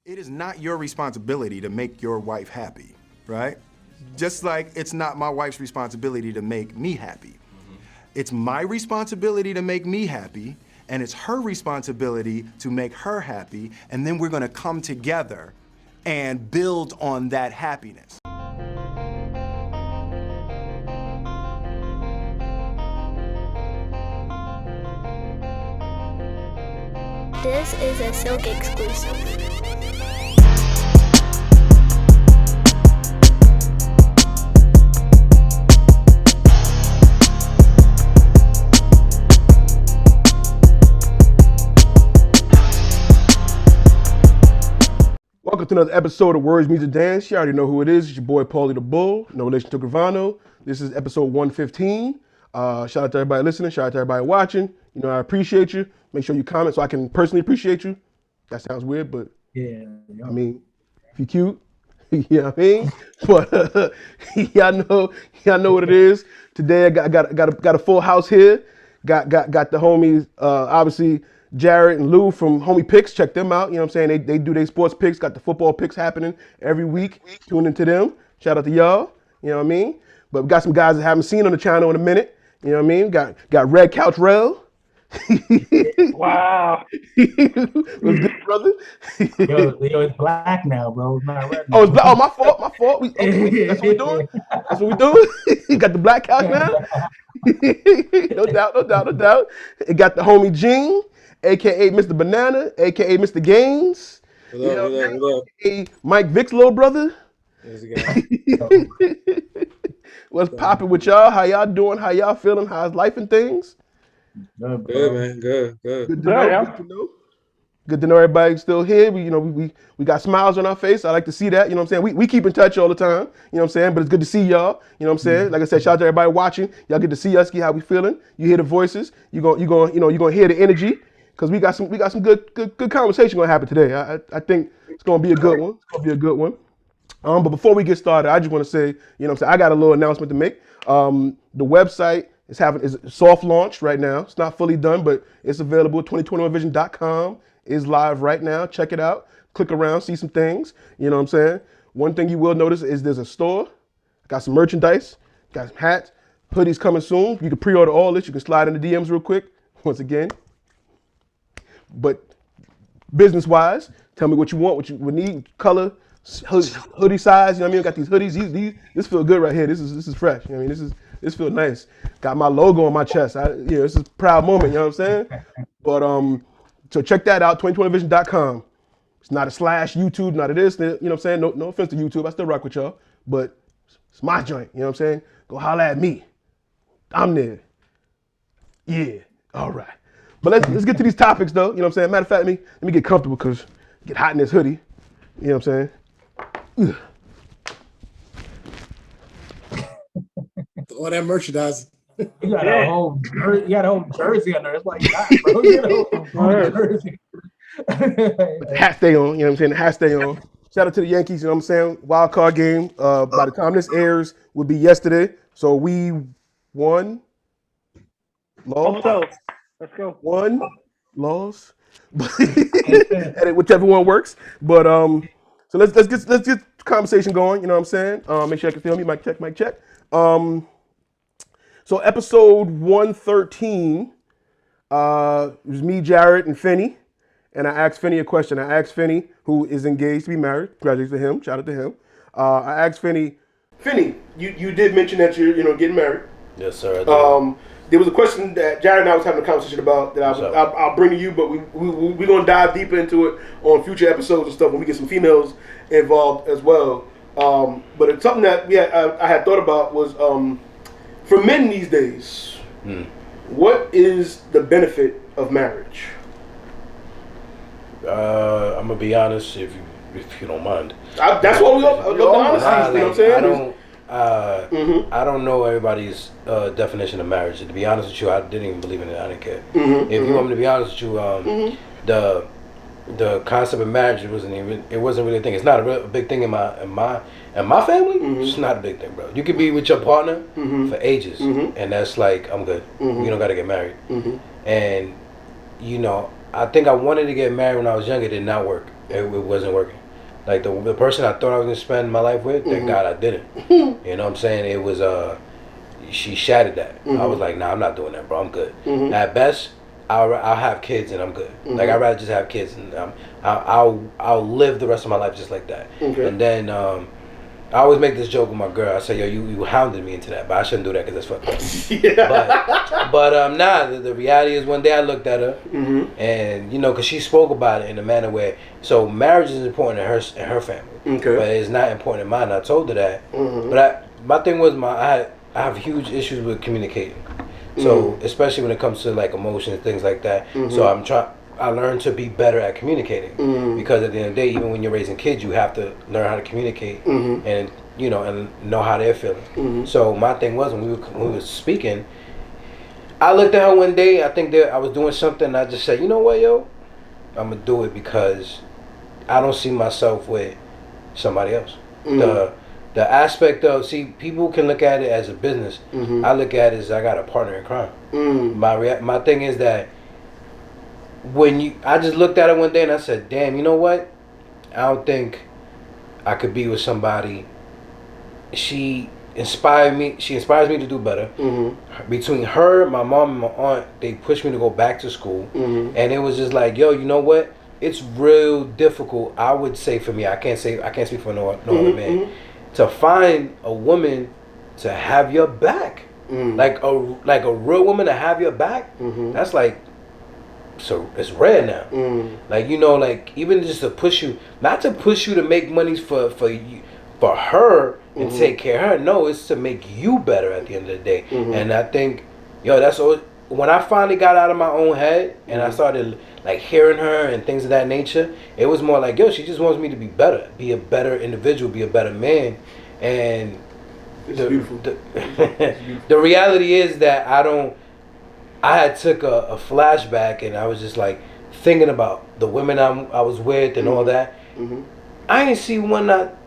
It is not your responsibility to make your wife happy, right? Just like it's not my wife's responsibility to make me happy. It's my responsibility to make me happy, and it's her responsibility to make her happy, and then we're gonna come together and build on that happiness. This is a Silk exclusive. Welcome to another episode of Words Music Dance. You already know who it is. It's your boy Paulie the Bull. No relation to Gravano. This is episode 115. Shout out to everybody listening. Shout out to everybody watching. You know, I appreciate you. Make sure you comment so I can personally appreciate you. That sounds weird, but yeah. I mean, if you're cute, you know what I mean? But y'all know what it is. Today I got a full house here. Got the homies, obviously Jared and Lou from Homie Picks. Check them out. You know what I'm saying? They do their sports picks. Got the football picks happening every week. Tune into them. Shout out to y'all. You know what I mean? But we got some guys that I haven't seen on the channel in a minute. You know what I mean? Got Red Couch Rel. Wow. What's good, brother? Yo, it's black now, bro. It's not red. Oh, it's black. Oh, my fault. That's what we doing. That's what we doing. You got the black couch now. No doubt. It got the homie Gene, aka Mr. Banana, aka Mr. Gaines. What up? AKA Mike Vick's little brother. How's it going? What's popping with y'all? How y'all doing? How y'all feeling? How's life and things? Good, man. Good. Good to know. Good to know everybody's still here. We got smiles on our face. I like to see that. You know what I'm saying? We keep in touch all the time. You know what I'm saying? But it's good to see y'all. You know what I'm saying? Like I said, shout out to everybody watching. Y'all get to see us, see how we feeling. You hear the voices. You're gonna hear the energy. Because we got some good conversation gonna happen today. I think it's gonna be a good one. But before we get started, I just want to say, you know what I'm saying, I got a little announcement to make. The website is soft launch right now. It's not fully done, but it's available. 2021vision.com is live right now. Check it out. Click around, see some things. You know what I'm saying? One thing you will notice is there's a store. Got some merchandise. Got some hats. Hoodies coming soon. You can pre-order all this. You can slide in the DMs real quick. Once again. But business-wise, tell me what you want, what you would need, color, hoodie size. You know what I mean? Got these hoodies. This feel good right here. This is fresh. You know what I mean? This feel nice. Got my logo on my chest. This is a proud moment. You know what I'm saying? But so check that out. 2020vision.com. It's not a slash YouTube, not a this. You know what I'm saying? No offense to YouTube. I still rock with y'all, but it's my joint. You know what I'm saying? Go holla at me. I'm there. Yeah. All right. But let's get to these topics though. You know what I'm saying? Matter of fact, let me get comfortable because it get hot in this hoodie. You know what I'm saying? Ugh. All that merchandise. You got a whole jersey on there. It's like that, bro. You know, whole jersey. But the hat stay on. You know what I'm saying? The hat stay on. Shout out to the Yankees. You know what I'm saying? Wild card game. By the time this airs, would be yesterday. So we won. Lost. Let's go. Won. Lost. Whichever one works. But so let's get the conversation going. You know what I'm saying? Make sure you can feel me. Mic check. So episode 113, it was me, Jared, and Finney, and I asked Finney a question. I asked Finney, who is engaged to be married. Congratulations to him. Shout out to him. I asked Finney, you did mention that you're getting married. Yes, sir. I did. There was a question that Jared and I was having a conversation about that I'll bring to you, but we're going to dive deeper into it on future episodes and stuff when we get some females involved as well. But it's something that I had thought about was for men these days, what is the benefit of marriage? I'm gonna be honest, if you don't mind. That's what we love the honesty. You know what I'm saying? I don't know everybody's definition of marriage. To be honest with you, I didn't even believe in it. I didn't care. If you want me to be honest with you, the concept of marriage wasn't really a thing. It's not a big thing in my family. It's not a big thing, bro. You could be with your partner for ages, and that's like, I'm good. You don't got to get married. And I think I wanted to get married when I was younger. It did not work. it wasn't working. Like the person I thought I was gonna spend my life with, thank God I didn't. You know what I'm saying? It was she shattered that. I was like, nah, I'm not doing that, bro. I'm good. At best, I'll have kids and I'm good. Like I'd rather just have kids and I'll live the rest of my life just like that. And then I always make this joke with my girl. I say, yo, you hounded me into that, but I shouldn't do that because that's fucked up. But nah, the reality is one day I looked at her, and you know, because she spoke about it in a manner where, so marriage is important in her family, but it's not important in mine. I told her that, but my thing was I have huge issues with communicating. So especially when it comes to like emotions, things like that. So I learned to be better at communicating because at the end of the day, even when you're raising kids, you have to learn how to communicate and you know and know how they're feeling. So my thing was when we were speaking, I looked at her one day. I think that I was doing something. And I just said, you know what, yo, I'm gonna do it because I don't see myself with somebody else. The aspect of people can look at it as a business. I look at it as I got a partner in crime. My thing is that. I just looked at it one day and I said, damn, you know what? I don't think I could be with somebody. She inspires me to do better. Between her, my mom, and my aunt, they pushed me to go back to school. And it was just like, yo, you know what? It's real difficult, I would say for me. I can't speak for no other man. To find a woman to have your back. Like a real woman to have your back, that's like, so it's rare now. Like, you know, like even just to push you, not to push you to make monies for her and take care of her. No, it's to make you better at the end of the day. And I think, yo, that's all. When I finally got out of my own head and I started like hearing her and things of that nature, it was more like, yo, she just wants me to be better, be a better individual, be a better man. And the reality is that I had took a flashback and I was just like thinking about the women I was with and all that. I didn't see one not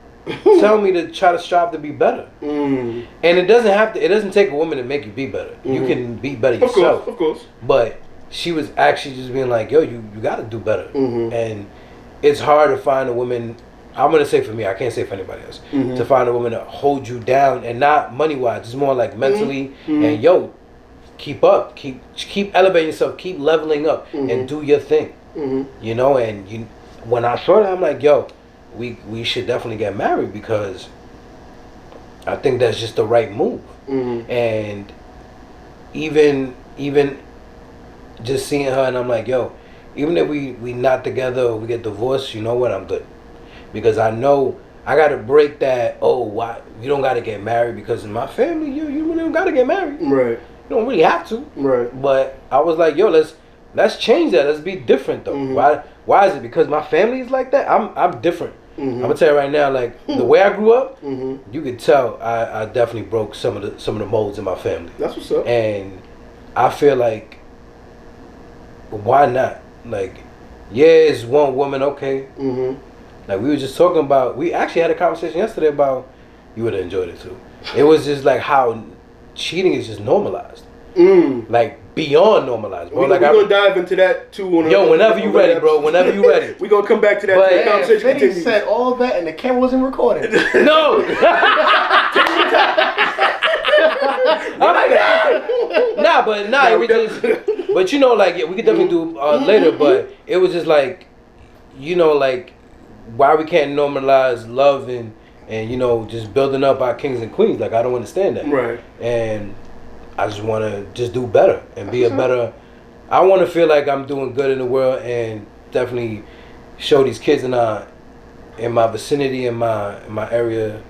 tell me to try to strive to be better. And it doesn't take a woman to make you be better. You can be better yourself. Of course. But she was actually just being like, yo, you got to do better. And it's hard to find a woman, I'm going to say for me, I can't say for anybody else, to find a woman to hold you down and not money-wise, just more like mentally and yo, keep up, keep elevating yourself, keep leveling up, and do your thing. You know, and when I saw that, I'm like, yo, we should definitely get married because I think that's just the right move. And even just seeing her, and I'm like, yo, even if we not together or we get divorced, you know what, I'm good, because I know I gotta break that. Oh, why you don't gotta get married? Because in my family, you really don't gotta get married. Right. You don't really have to. Right. But I was like, yo, let's change that. Let's be different though. Why is it? Because my family is like that. I'm different. I'm gonna tell you right now, like the way I grew up, you could tell I definitely broke some of the molds in my family. That's what's up. And I feel like, why not? Like, yeah, it's one woman, okay. Like we were just talking about, we actually had a conversation yesterday about, you would have enjoyed it too. It was just like how cheating is just normalized. Like beyond normalized, bro. We're gonna dive into that too. Whenever you ready, bro. Whenever you ready. We're gonna come back to that. The conversation continues. Said all that and the camera wasn't recording. No. But you know, like, yeah, we could definitely do later. But it was just like, you know, like why we can't normalize love and you know just building up our kings and queens. Like I don't understand that. Right. And I just want to just do better and be a better. I want to feel like I'm doing good in the world and definitely show these kids in my vicinity, in my area,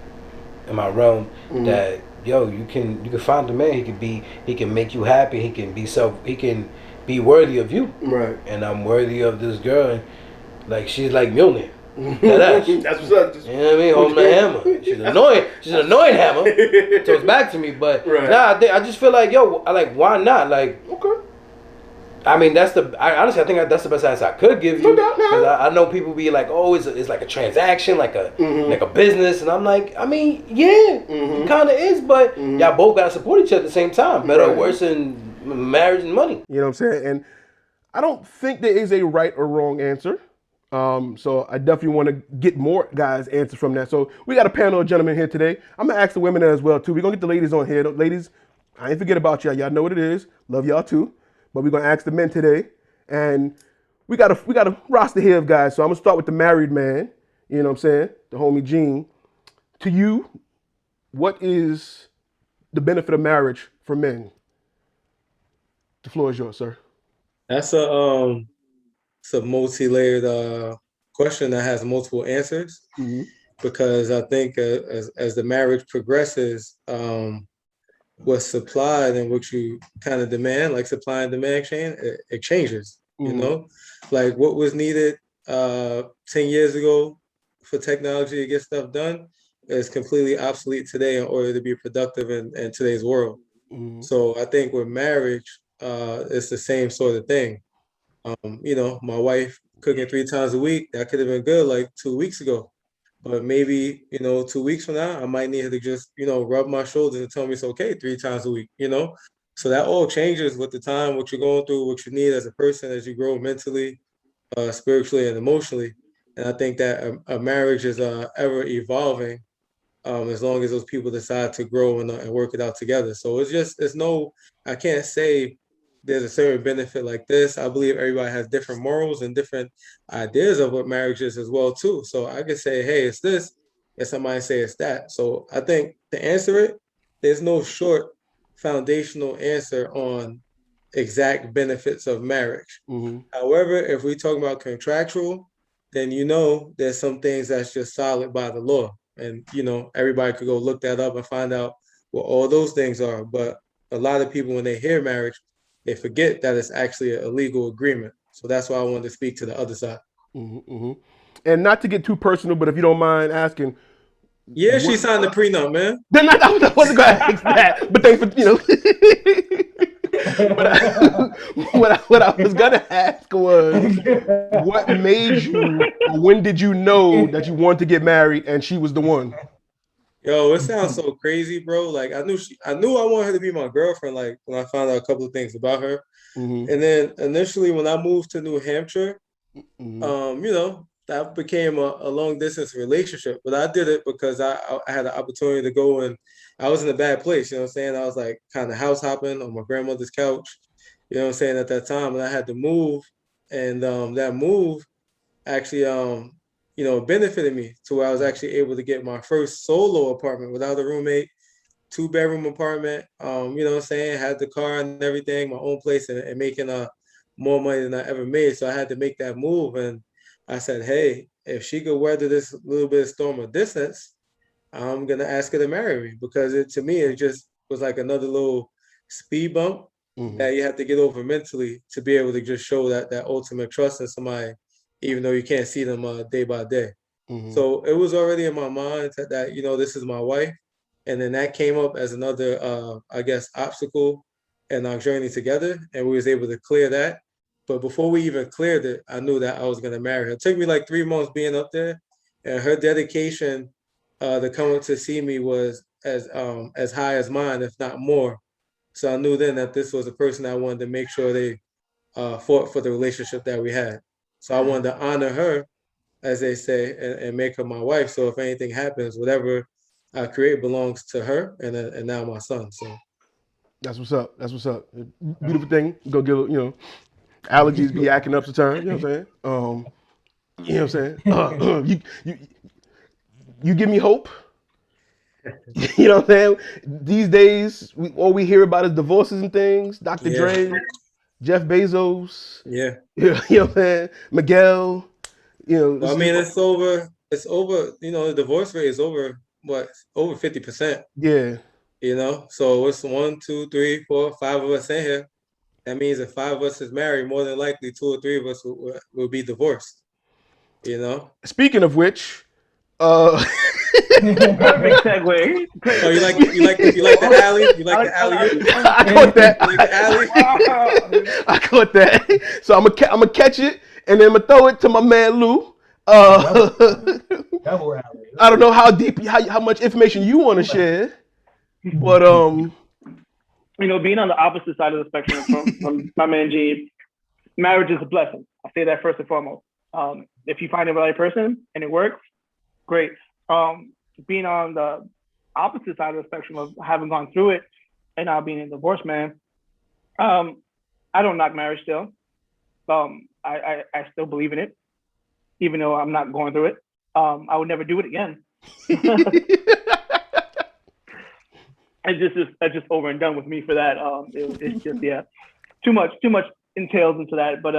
in my realm that yo, you can find a man. He can make you happy. He can be worthy of you. Right. And I'm worthy of this girl. And like she's like Mjolnir. That's what's up. You know what I mean? Holding the hammer. She's annoying. She's an annoying hammer. Talks back to me, but I just feel like yo, why not? Like, okay. I mean, honestly, I think that's the best answer I could give you. Because I know people be like, oh, it's like a transaction, like a business, and I'm like, I mean, yeah, it kind of is, but y'all both gotta support each other at the same time. Better or worse than marriage and money. You know what I'm saying? And I don't think there is a right or wrong answer. So I definitely want to get more guys' answers from that. So we got a panel of gentlemen here today. I'm gonna ask the women as well too. We're gonna get the ladies on here. Ladies, I ain't forget about y'all. Y'all know what it is. Love y'all too. But we're gonna ask the men today, and we got a roster here of guys. So I'm gonna start with the married man. You know what I'm saying? The homie Gene. To you, what is the benefit of marriage for men? The floor is yours, sir. That's it's a multi-layered question that has multiple answers. Because I think as the marriage progresses, what's supplied and what you kind of demand, like supply and demand chain, it changes. You know, like what was needed 10 years ago for technology to get stuff done is completely obsolete today in order to be productive in today's world. So I think with marriage, it's the same sort of thing. You know, my wife cooking 3 times a week, that could have been good like 2 weeks ago. But maybe, you know, 2 weeks from now, I might need her to just, you know, rub my shoulders and tell me it's okay 3 times a week, you know? So that all changes with the time, what you're going through, what you need as a person as you grow mentally, spiritually, and emotionally. And I think that a marriage is ever evolving as long as those people decide to grow and work it out together. So I can't say there's a certain benefit like this. I believe everybody has different morals and different ideas of what marriage is as well too. So I could say, hey, it's this, and somebody say it's that. So I think to answer it, there's no short foundational answer on exact benefits of marriage. However, if we talk about contractual, then you know there's some things that's just solid by the law. And you know, everybody could go look that up and find out what all those things are. But a lot of people, when they hear marriage, they forget that it's actually a legal agreement. So that's why I wanted to speak to the other side. And not to get too personal, but if you don't mind asking. Yeah, she signed the prenup, man. Then I wasn't going to ask that, but thanks for, you know. what I was going to ask was, what made you, or when did you know that you wanted to get married and she was the one? Yo, it sounds so crazy, bro. Like I knew I wanted her to be my girlfriend, like when I found out a couple of things about her. And then initially when I moved to New Hampshire, you know, that became a long distance relationship. But I did it because I had the opportunity to go, and I was in a bad place, you know what I'm saying? I was like kind of house hopping on my grandmother's couch, you know what I'm saying, at that time. And I had to move. And that move actually you know, benefited me to where I was actually able to get my first solo apartment without a roommate, 2-bedroom apartment. You know what I'm saying? Had the car and everything, my own place, and making more money than I ever made. So I had to make that move. And I said, hey, if she could weather this little bit of storm of distance, I'm gonna ask her to marry me, because to me it just was like another little speed bump that you have to get over mentally to be able to just show that ultimate trust in somebody, even though you can't see them day by day. So it was already in my mind that, you know, this is my wife. And then that came up as another, I guess, obstacle in our journey together. And we was able to clear that. But before we even cleared it, I knew that I was going to marry her. It took me like 3 months being up there. And her dedication to come up to see me was as high as mine, if not more. So I knew then that this was a person I wanted to make sure they fought for the relationship that we had. So I wanted to honor her, as they say, and make her my wife. So if anything happens, whatever I create belongs to her and now my son. So that's what's up. That's what's up. Beautiful thing. Go get, you know, allergies be acting up sometimes. You know what I'm saying? You know what I'm saying? You give me hope. You know what I'm saying? These days, all we hear about is divorces and things. Dr. Dre, Jeff Bezos. Yeah. You know what I'm saying? Miguel. You know. Well, I mean, it's over. You know, the divorce rate is over 50%. Yeah. You know, so it's 1, 2, 3, 4, 5 of us in here. That means if 5 of us is married, more than likely 2 or 3 of us will be divorced. You know. Speaking of which, Perfect segue. Oh, you like the alley? You like the alley? I caught that. You like the alley? I caught that. So I'm gonna catch it, and then I'm gonna throw it to my man Lou. Double alley. I don't know how deep, how much information you want to share, but You know, being on the opposite side of the spectrum from my man G, marriage is a blessing. I'll say that first and foremost. if you find the right person and it works, great. Being on the opposite side of the spectrum of having gone through it and now being a divorced man, I don't knock marriage still. I still believe in it, even though I'm not going through it. I would never do it again. That's just over and done with me for that. It's just too much entails into that. But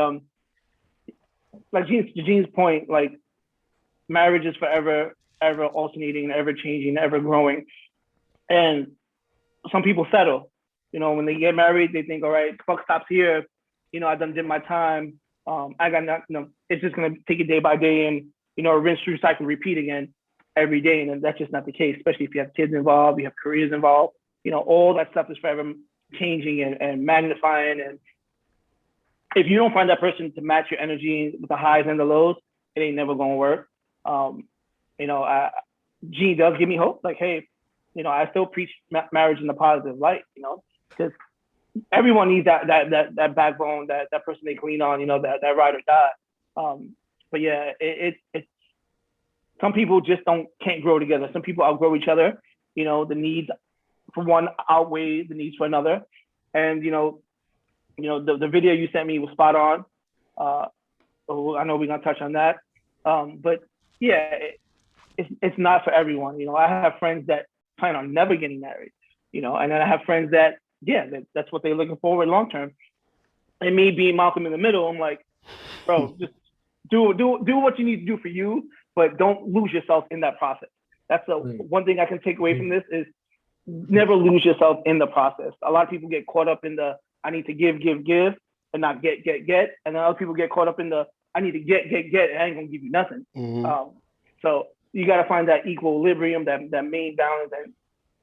like Gene's point, like marriage is forever, ever alternating, ever changing, ever growing, and some people settle. When they get married, they think, all right, fuck stops here. I done did my time. I got not. It's just gonna take it day by day and rinse, recycle, repeat again every day, and that's just not the case. Especially if you have kids involved, you have careers involved. All that stuff is forever changing and magnifying. And if you don't find that person to match your energy with the highs and the lows, it ain't never gonna work. Gene does give me hope. Like, hey, I still preach marriage in a positive light. Because everyone needs that backbone, that person they lean on. That ride or die. But yeah, it's some people just can't grow together. Some people outgrow each other. The needs for one outweigh the needs for another. And the video you sent me was spot on. I know we're gonna touch on that. But yeah, it's not for everyone. I have friends that plan on never getting married. And then I have friends that that's what they're looking forward long term. And me being Malcolm in the middle, I'm like, bro, just do what you need to do for you, but don't lose yourself in that process. That's the one thing I can take away from this is never lose yourself in the process. A lot of people get caught up in the I need to give, and not get. And then other people get caught up in the I need to get, and I ain't gonna give you nothing. So you gotta find that equilibrium, that main balance,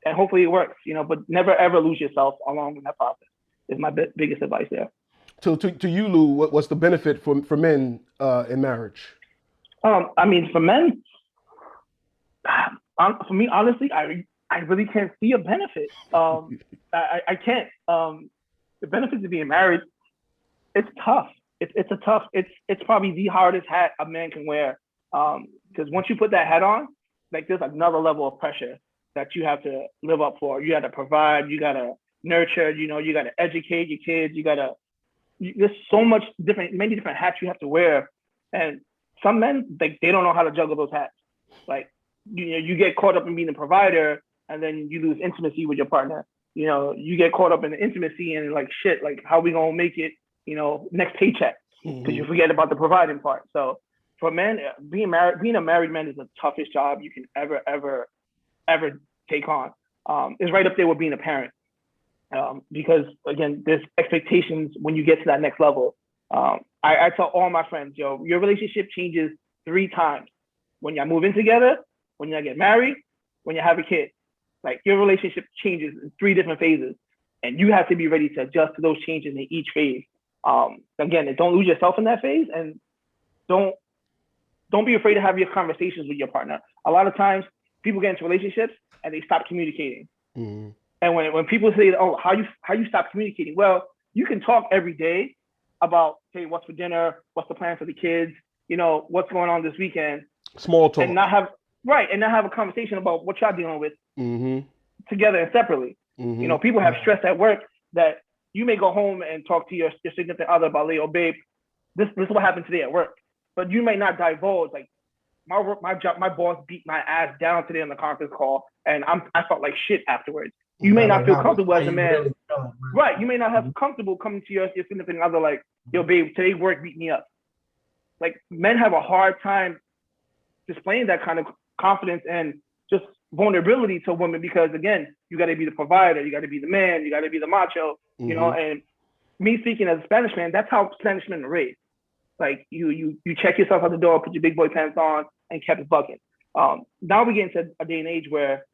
and hopefully it works, but never ever lose yourself along in that process is my biggest advice there. So to you, Lou, what's the benefit for men in marriage? I mean, for men, for me, honestly, I really can't see a benefit. I can't. The benefits of being married, it's tough. It's probably the hardest hat a man can wear. Because once you put that hat on, like there's another level of pressure that you have to live up for. You got to provide, you got to nurture, you got to educate your kids, there's so many different hats you have to wear. And some men, they don't know how to juggle those hats. Like, you get caught up in being a provider and then you lose intimacy with your partner. You get caught up in the intimacy and like, shit, like how we going to make it, next paycheck because you forget about the providing part. So for men, being a married man is the toughest job you can ever take on. It's right up there with being a parent. Because again, there's expectations when you get to that next level. I tell all my friends, your relationship changes 3 times. When y'all move in together, when y'all get married, when you have a kid. Like your relationship changes in 3 different phases. And you have to be ready to adjust to those changes in each phase. Again, don't lose yourself in that phase, and don't be afraid to have your conversations with your partner. A lot of times people get into relationships and they stop communicating. Mm-hmm. And when people say, oh, how you stop communicating? Well, you can talk every day about, hey, what's for dinner? What's the plan for the kids? What's going on this weekend? Small talk. And not have a conversation about what y'all dealing with together and separately. Mm-hmm. People have stress at work that you may go home and talk to your significant other about, oh, babe, this is what happened today at work. But you may not divulge, like, my boss beat my ass down today on the conference call, and I felt like shit afterwards. You may not feel comfortable as a man. Right. You may not have comfortable coming to your significant other like, yo, babe, today work beat me up. Like, men have a hard time displaying that kind of confidence and just vulnerability to women because, again, you got to be the provider, you got to be the man, you got to be the macho, and me speaking as a Spanish man, that's how Spanish men are raised. Like, you check yourself out the door, put your big boy pants on, and kept it bucking. Now we get into a day and age where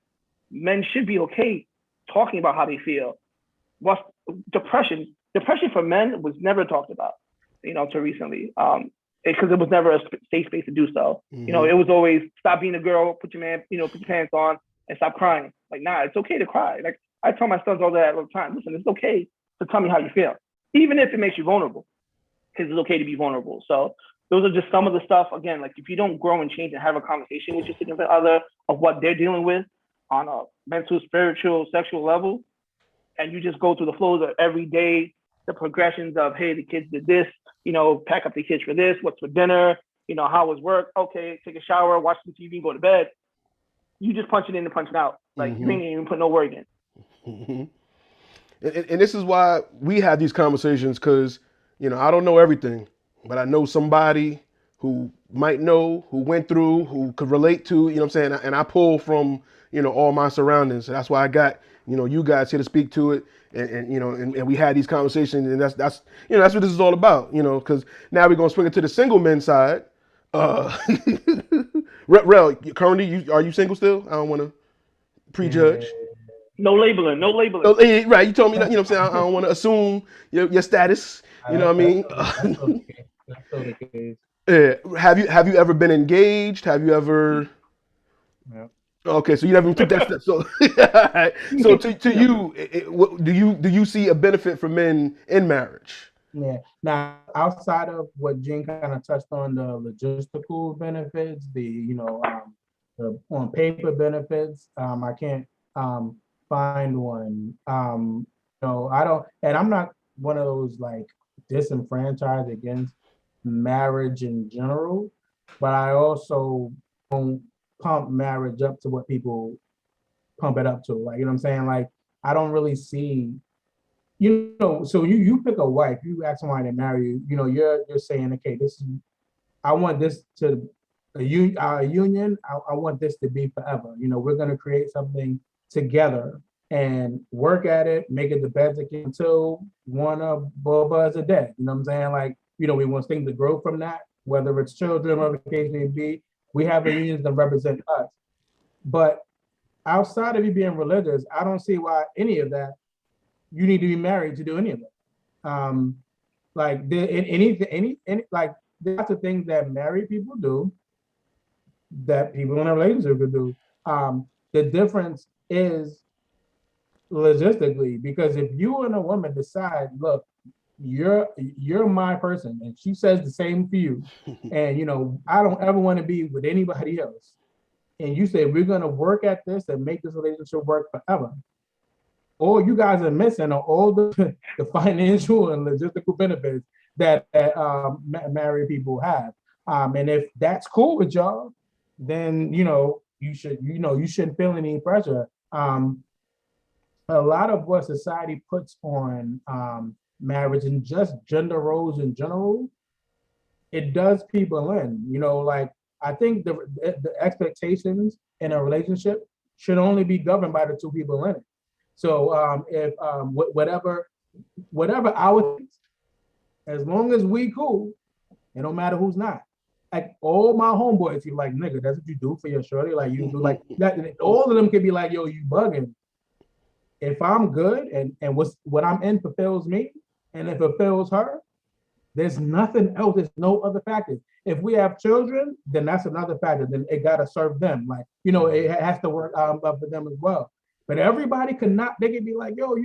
men should be okay talking about how they feel. What's depression? Depression for men was never talked about, till recently, because it was never a safe space to do so. It was always stop being a girl, put your pants on, and stop crying. Like, nah, it's okay to cry. Like, I tell my sons all that all the time. Listen, it's okay to tell me how you feel, even if it makes you vulnerable, because it's okay to be vulnerable. So those are just some of the stuff. Again, like if you don't grow and change and have a conversation with your significant other of what they're dealing with on a mental, spiritual, sexual level, and you just go through the flows of every day, the progressions of, hey, the kids did this, pack up the kids for this, what's for dinner, how was work? Okay, take a shower, watch some TV, go to bed. You just punch it in and punch it out. Like you ain't even put no work in. Mm-hmm. And this is why we have these conversations, because, I don't know everything, but I know somebody who might know, who went through, who could relate to, what I'm saying? And I pull from, all my surroundings. So that's why I got, you guys here to speak to it. And we had these conversations, and that's that's what this is all about, because now we're going to swing it to the single men side. Rel, currently, are you single still? I don't want to prejudge. No labeling. Oh, right, you told me that, what I'm saying? I don't want to assume your status, what I mean? That's still the case. Have you ever been engaged? Have you ever? Yeah. Okay, so you never took that step. So, so to you, do you see a benefit for men in marriage? Yeah. Now, outside of what Jen kind of touched on, the logistical benefits, the on paper benefits, I can't find one. I don't, and I'm not one of those like disenfranchised against marriage in general, but I also don't pump marriage up to what people pump it up to. Like, what I'm saying? Like, I don't really see, so you pick a wife, you ask somebody to marry you, you're saying, okay, I want this to a union. I want this to be forever. We're going to create something together and work at it, make it the best it can until one of both of us are dead. You know what I'm saying? Like, we want things to grow from that, whether it's children or the case may be. We have the unions that represent us. But outside of you being religious, I don't see why any of that you need to be married to do any of it. Like like that's the things that married people do that people in a relationship could do. The difference is logistically, because if you and a woman decide, look, you're my person, and she says the same for you, and I don't ever want to be with anybody else, and you say we're gonna work at this and make this relationship work forever, all you guys are missing are all the financial and logistical benefits that married people have. And if that's cool with y'all, then you shouldn't feel any pressure. A lot of what society puts on marriage and just gender roles in general, it does people in. Like, I think the expectations in a relationship should only be governed by the two people in it. So if whatever our things, as long as we cool, it don't matter who's not. Like, all my homeboys, you like, nigga, that's what you do for your shorty. Like, you do like that. All of them can be like, yo, you bugging. If I'm good and what I'm in fulfills me, and it fulfills her, there's nothing else. There's no other factors. If we have children, then that's another factor. Then it gotta serve them. Like, it has to work for them as well. But everybody could not. They could be like, yo,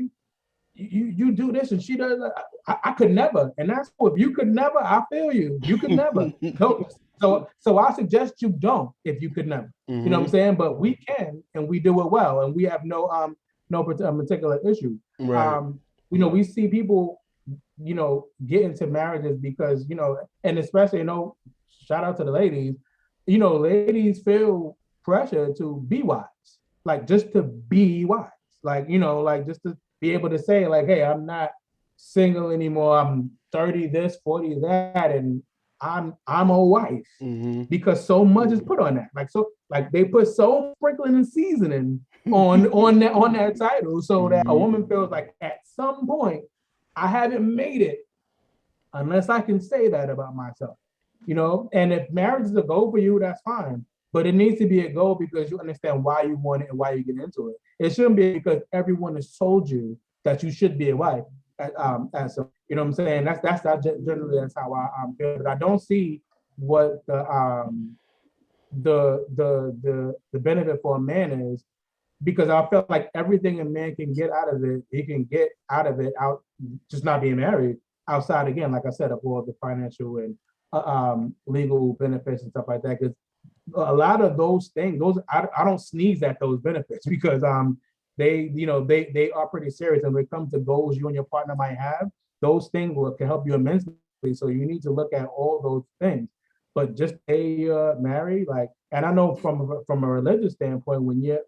you do this and she does. I could never. And that's cool. If you could never, I feel you. You could never. No. So I suggest you don't. If you could never, you know what I'm saying. But we can, and we do it well, and we have no particular issue. Right. We see people, get into marriages because, and especially, shout out to the ladies, ladies feel pressure to be wise, like just to be wise, like, like just to be able to say like, hey, I'm not single anymore. I'm 30 this, 40 that, and I'm a wife, because so much is put on that. Like they put so sprinkling and seasoning on that title, so that a woman feels like at some point I haven't made it unless I can say that about myself. And if marriage is a goal for you, that's fine. But it needs to be a goal because you understand why you want it and why you get into it. It shouldn't be because everyone has told you that you should be a wife. As a, you know what I'm saying? That's generally that's how I feel. But I don't see what the benefit for a man is, because I felt like everything a man can get out of it, he can get out of it out just not being married. Outside, again, like I said, of all the financial and legal benefits and stuff like that. Because a lot of those things, I don't sneeze at those benefits because they are pretty serious. And when it comes to goals you and your partner might have, those things can help you immensely. So you need to look at all those things. But just married, like, and I know from a religious standpoint, when you're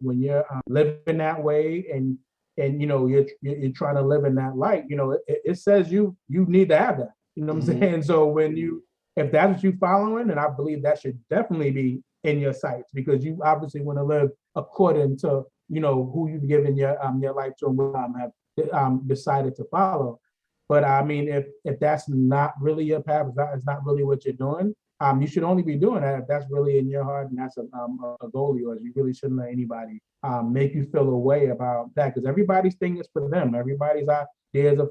living that way and you're trying to live in that light, it says you need to have that. You know what I'm saying? So if that's what you're following, and I believe that should definitely be in your sights, because you obviously want to live according to who you've given your life to and have decided to follow. But I mean, if that's not really your path, it's not really what you're doing, you should only be doing that if that's really in your heart and that's a goal of yours. You really shouldn't let anybody make you feel a way about that, because everybody's thing is for them. Everybody's ideas are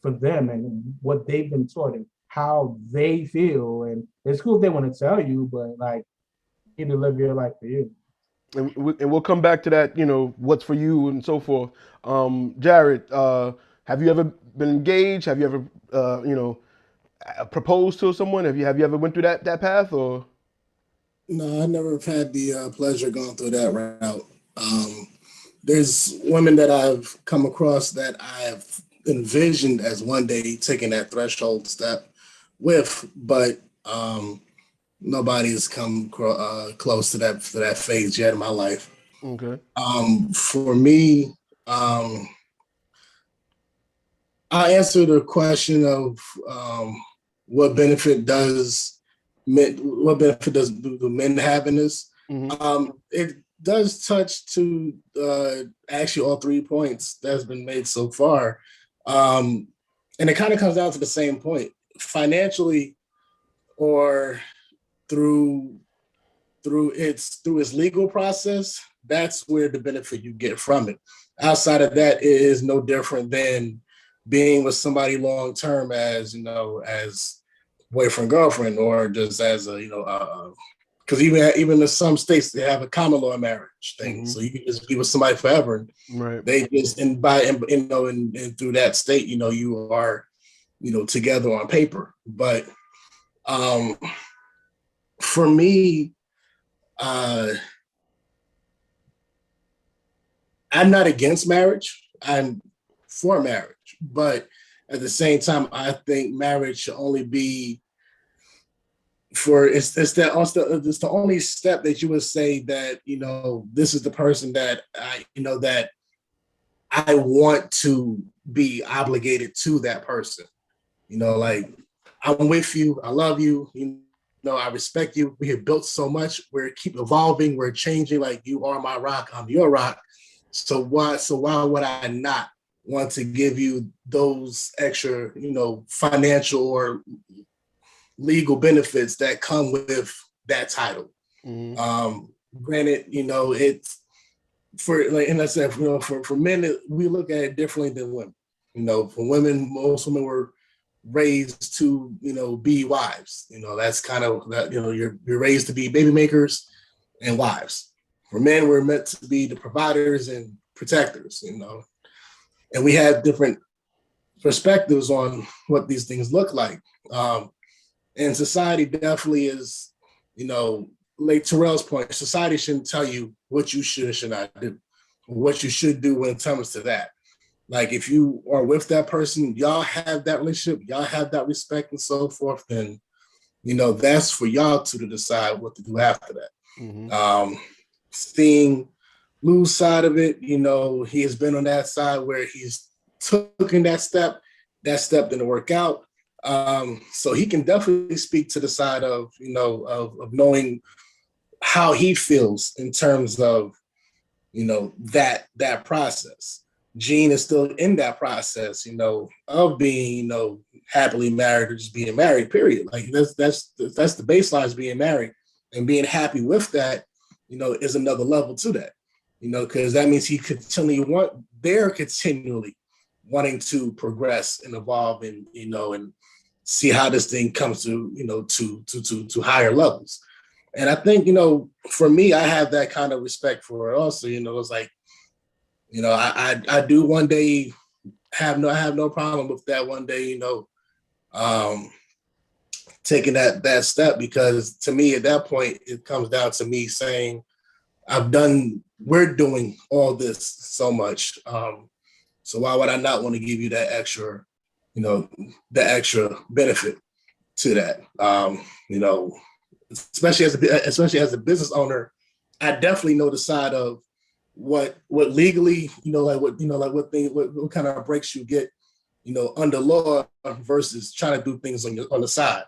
for them and what they've been taught and how they feel. And it's cool if they want to tell you, but like, you need to live your life for you. And we'll come back to that, what's for you and so forth. Jared, have you ever been engaged? Have you ever, proposed to someone? Have you ever went through that path or? No, I never have had the pleasure going through that route. There's women that I've come across that I have envisioned as one day taking that threshold step with, but nobody has come close to that phase yet in my life. Okay. For me, I answer the question of what benefit do men have in this? It does touch to actually all 3 points that's been made so far. And it kind of comes down to the same point. Financially or through its legal process, that's where the benefit you get from it. Outside of that, it is no different than being with somebody long term as boyfriend, girlfriend, or just as because even in some states they have a common law marriage thing, so you can just be with somebody forever. Right. They just and through that state, you are together on paper. But for me, I'm not against marriage. I'm for marriage, but at the same time, I think marriage should only be it's the only step that you would say that this is the person that I want to be obligated to that person. Like, I'm with you, I love you, I respect you. We have built so much. We keep evolving. We're changing. Like, you are my rock, I'm your rock. So why would I not want to give you those extra, financial or legal benefits that come with that title? Granted, it's and I said, for men, we look at it differently than women. For women, most women were raised to, be wives. That's kind of that, you're raised to be baby makers and wives. For men, we're meant to be the providers and protectors, and we have different perspectives on what these things look like. And society definitely is, like Terrell's point, society shouldn't tell you what you should or should not do, what you should do when it comes to that. Like, if you are with that person, y'all have that relationship, y'all have that respect and so forth, then, that's for y'all to decide what to do after that. Seeing Lou's side of it, he has been on that side where he's taken that step didn't work out. So he can definitely speak to the side of, of knowing how he feels in terms of, that process. Gene is still in that process, of being, happily married or just being married, period. Like, that's the baseline, is being married, and being happy with that, is another level to that, because that means they're continually wanting to progress and evolve and, and see how this thing comes to, to higher levels. And I think, for me, I have that kind of respect for it also. It's like, I do one day I have no problem with that one day, taking that step, because to me at that point it comes down to me saying we're doing all this so much, so why would I not want to give you that extra, the extra benefit to that, especially as a business owner. I definitely know the side of what legally, what kind of breaks you get, under law versus trying to do things on the side,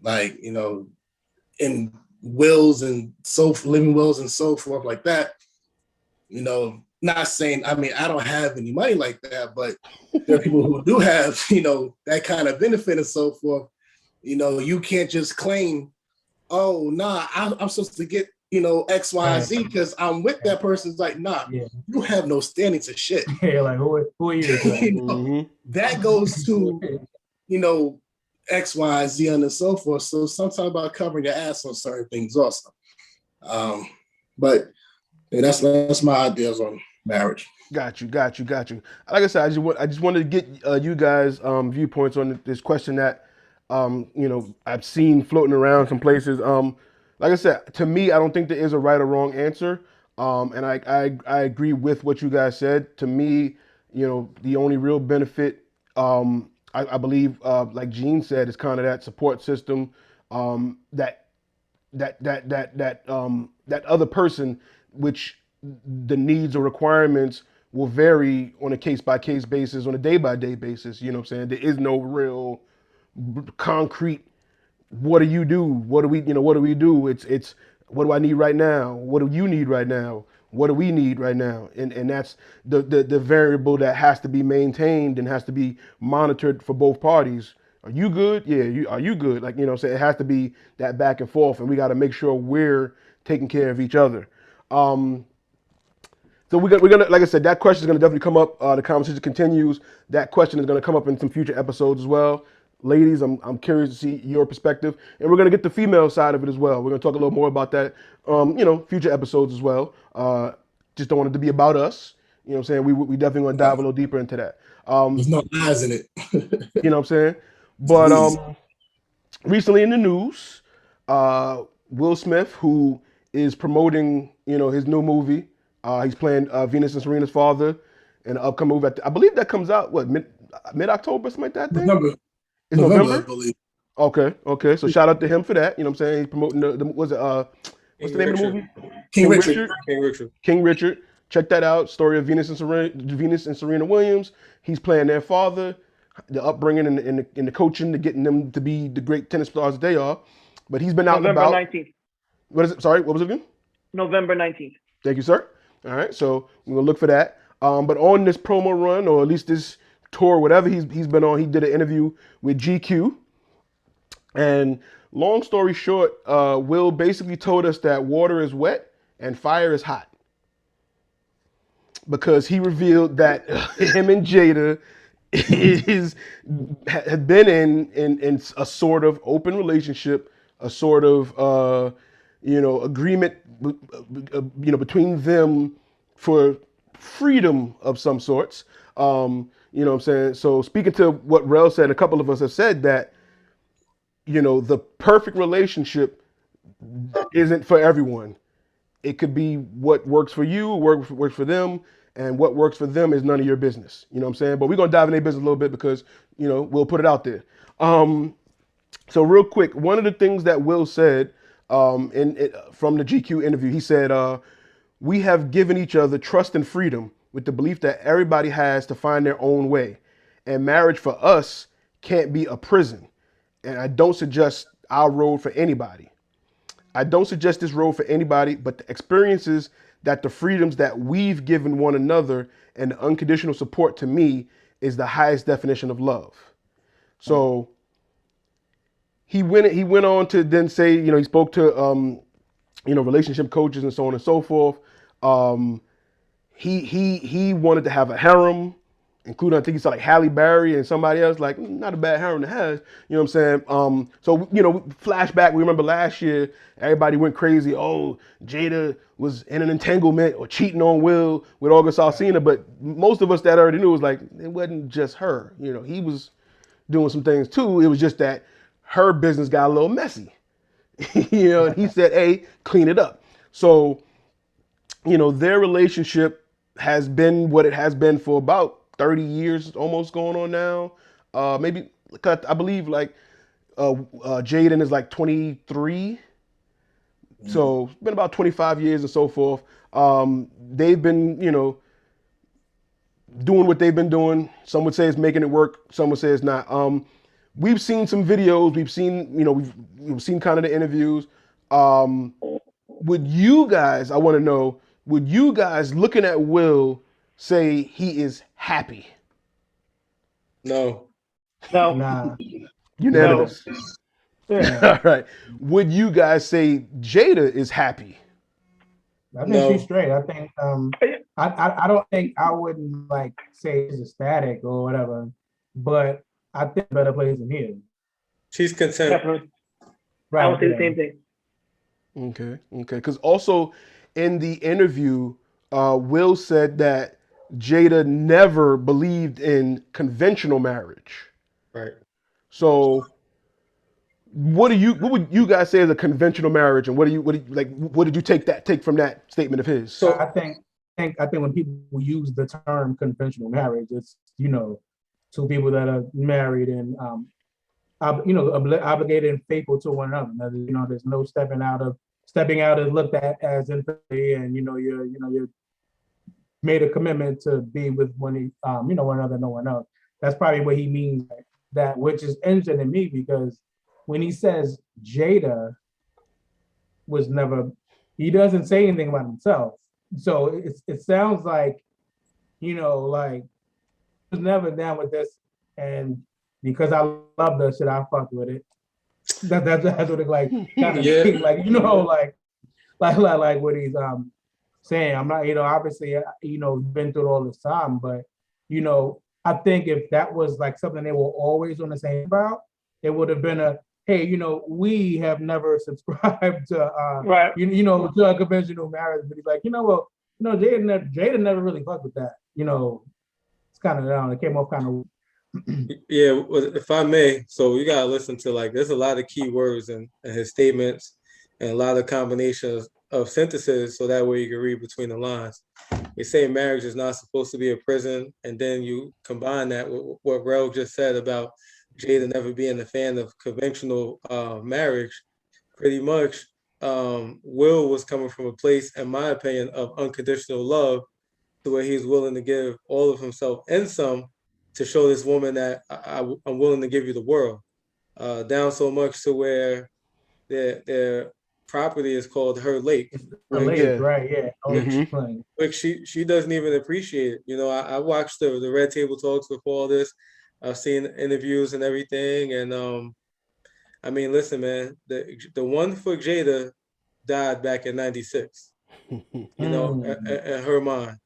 like, in wills and living wills and so forth like that. Not saying, I don't have any money like that, but there are people who do have, that kind of benefit and so forth. You can't just claim, oh, nah, I'm supposed to get, X, Y, and Z because I'm with that person. It's like, nah, you have no standing to shit. Yeah, like who are you? That goes to, X, Y, Z, and so forth. So sometimes about covering your ass on certain things also. But yeah, that's my ideas on marriage. Got you. Like I said, I just wanted to get you guys' viewpoints on this question that I've seen floating around some places. Like I said, to me, I don't think there is a right or wrong answer. And I agree with what you guys said. To me, the only real benefit, I believe, like Gene said, is kind of that support system, that other person, which the needs or requirements will vary on a case-by-case basis, on a day-by-day basis. You know what I'm saying? There is no real concrete, what do you do? What do we do? It's what do I need right now? What do you need right now? What do we need right now? And that's the variable that has to be maintained and has to be monitored for both parties. Are you good? Yeah, are you good? Like, so it has to be that back and forth, and we got to make sure we're taking care of each other. So we're gonna, like I said, that question is gonna definitely come up. The conversation continues. That question is gonna come up in some future episodes as well. Ladies, I'm curious to see your perspective, and we're gonna get the female side of it as well. We're gonna talk a little more about that, future episodes as well. Just don't want it to be about us. You know what I'm saying? We definitely gonna dive a little deeper into that. There's no lies in it. You know what I'm saying? But recently in the news, Will Smith, who is promoting, his new movie, he's playing Venus and Serena's father in an upcoming movie. I believe that comes out mid-October, something like that. It's November? I believe. Okay. So shout out to him for that. You know what I'm saying? He's promoting what's the name of the movie? King Richard. King Richard. Check that out. Story of Venus and Serena Williams. He's playing their father, the upbringing and the coaching to getting them to be the great tennis stars that they are. But he's been out and about. November 19th. What is it? Sorry, what was it again? November 19th. Thank you, sir. All right, so we're gonna look for that. But on this promo run, or at least this tour, whatever he's been on, he did an interview with GQ. And long story short, Will basically told us that water is wet and fire is hot. Because he revealed that him and Jada had been in a sort of open relationship, a sort of agreement between them for freedom of some sorts. You know what I'm saying? So speaking to what Rel said, a couple of us have said that, the perfect relationship isn't for everyone. It could be what works for you, works for them, and what works for them is none of your business. You know what I'm saying? But we're gonna dive in their business a little bit because, we'll put it out there. So real quick, one of the things that Will said from the GQ interview, he said, we have given each other trust and freedom with the belief that everybody has to find their own way. And marriage for us can't be a prison. And I don't suggest our road for anybody. I don't suggest this road for anybody, but the experiences that the freedoms that we've given one another and the unconditional support to me is the highest definition of love. So he went on to then say, he spoke to, relationship coaches and so on and so forth. He wanted to have a harem, including, I think he said like Halle Berry and somebody else, like not a bad harem to have, you know what I'm saying? So, flashback, we remember last year, everybody went crazy. Oh, Jada was in an entanglement or cheating on Will with August Alsina, but most of us that already knew was like, it wasn't just her. He was doing some things too. It was just that her business got a little messy. You know, and he said, hey, clean it up. So, you know, their relationship has been what it has been for about 30 years almost going on now. Maybe, I believe like Jaden is like 23. So it's been about 25 years and so forth. They've been, you know, doing what they've been doing. Some would say it's making it work. Some would say it's not. We've seen some videos. We've seen, you know, we've seen kind of the interviews. Would you guys, I want to know, would you guys looking at Will say he is happy? No. No. Nah. Unanimous. Yeah. All right. Would you guys say Jada is happy? I think No. she's straight. I think I don't think I wouldn't like say it's ecstatic or whatever, but I think better place than here. She's content. Definitely. Right. I would say the yeah. same thing. Okay. Because also in the interview, Will said that Jada never believed in conventional marriage. Right. So, what would you guys say is a conventional marriage, and what did you take from that statement of his? So I think when people use the term conventional marriage, it's, you know, two people that are married and obligated and faithful to one another. You know, there's no stepping out is looked at as infidelity, and you're made a commitment to be with one another, no one else. That's probably what he means by that, which is interesting to me because when he says Jada was never, he doesn't say anything about himself. So it sounds like, you know, like he was never down with this, and because I love that shit, I fuck with it. That's what it like kind of Yeah. like, you know, like what he's saying. I'm not, you know, obviously, you know, been through all this time, but you know, I think if that was like something they were always on the same about, it would have been a, hey, you know, we have never subscribed to Right. you know, to a conventional marriage. But he's like, you know, well, you know, Jada never really fucked with that. You know, it's kind of it came off kind of. Yeah, well, if I may, so you gotta listen to, like, there's a lot of key words in his statements and a lot of combinations of synthesis, so that way you can read between the lines. You say marriage is not supposed to be a prison, and then you combine that with what Rel just said about Jada never being a fan of conventional marriage. Pretty much, Will was coming from a place, in my opinion, of unconditional love, to where he's willing to give all of himself and some to show this woman that I'm willing to give you the world. Down so much to where their property is called her lake. Right? Yeah. Right, yeah. Mhm. Which she doesn't even appreciate it. You know, I watched the Red Table Talks before all this. I've seen interviews and everything, and I mean, listen, man, the one for Jada died back in '96. You know, in her mind,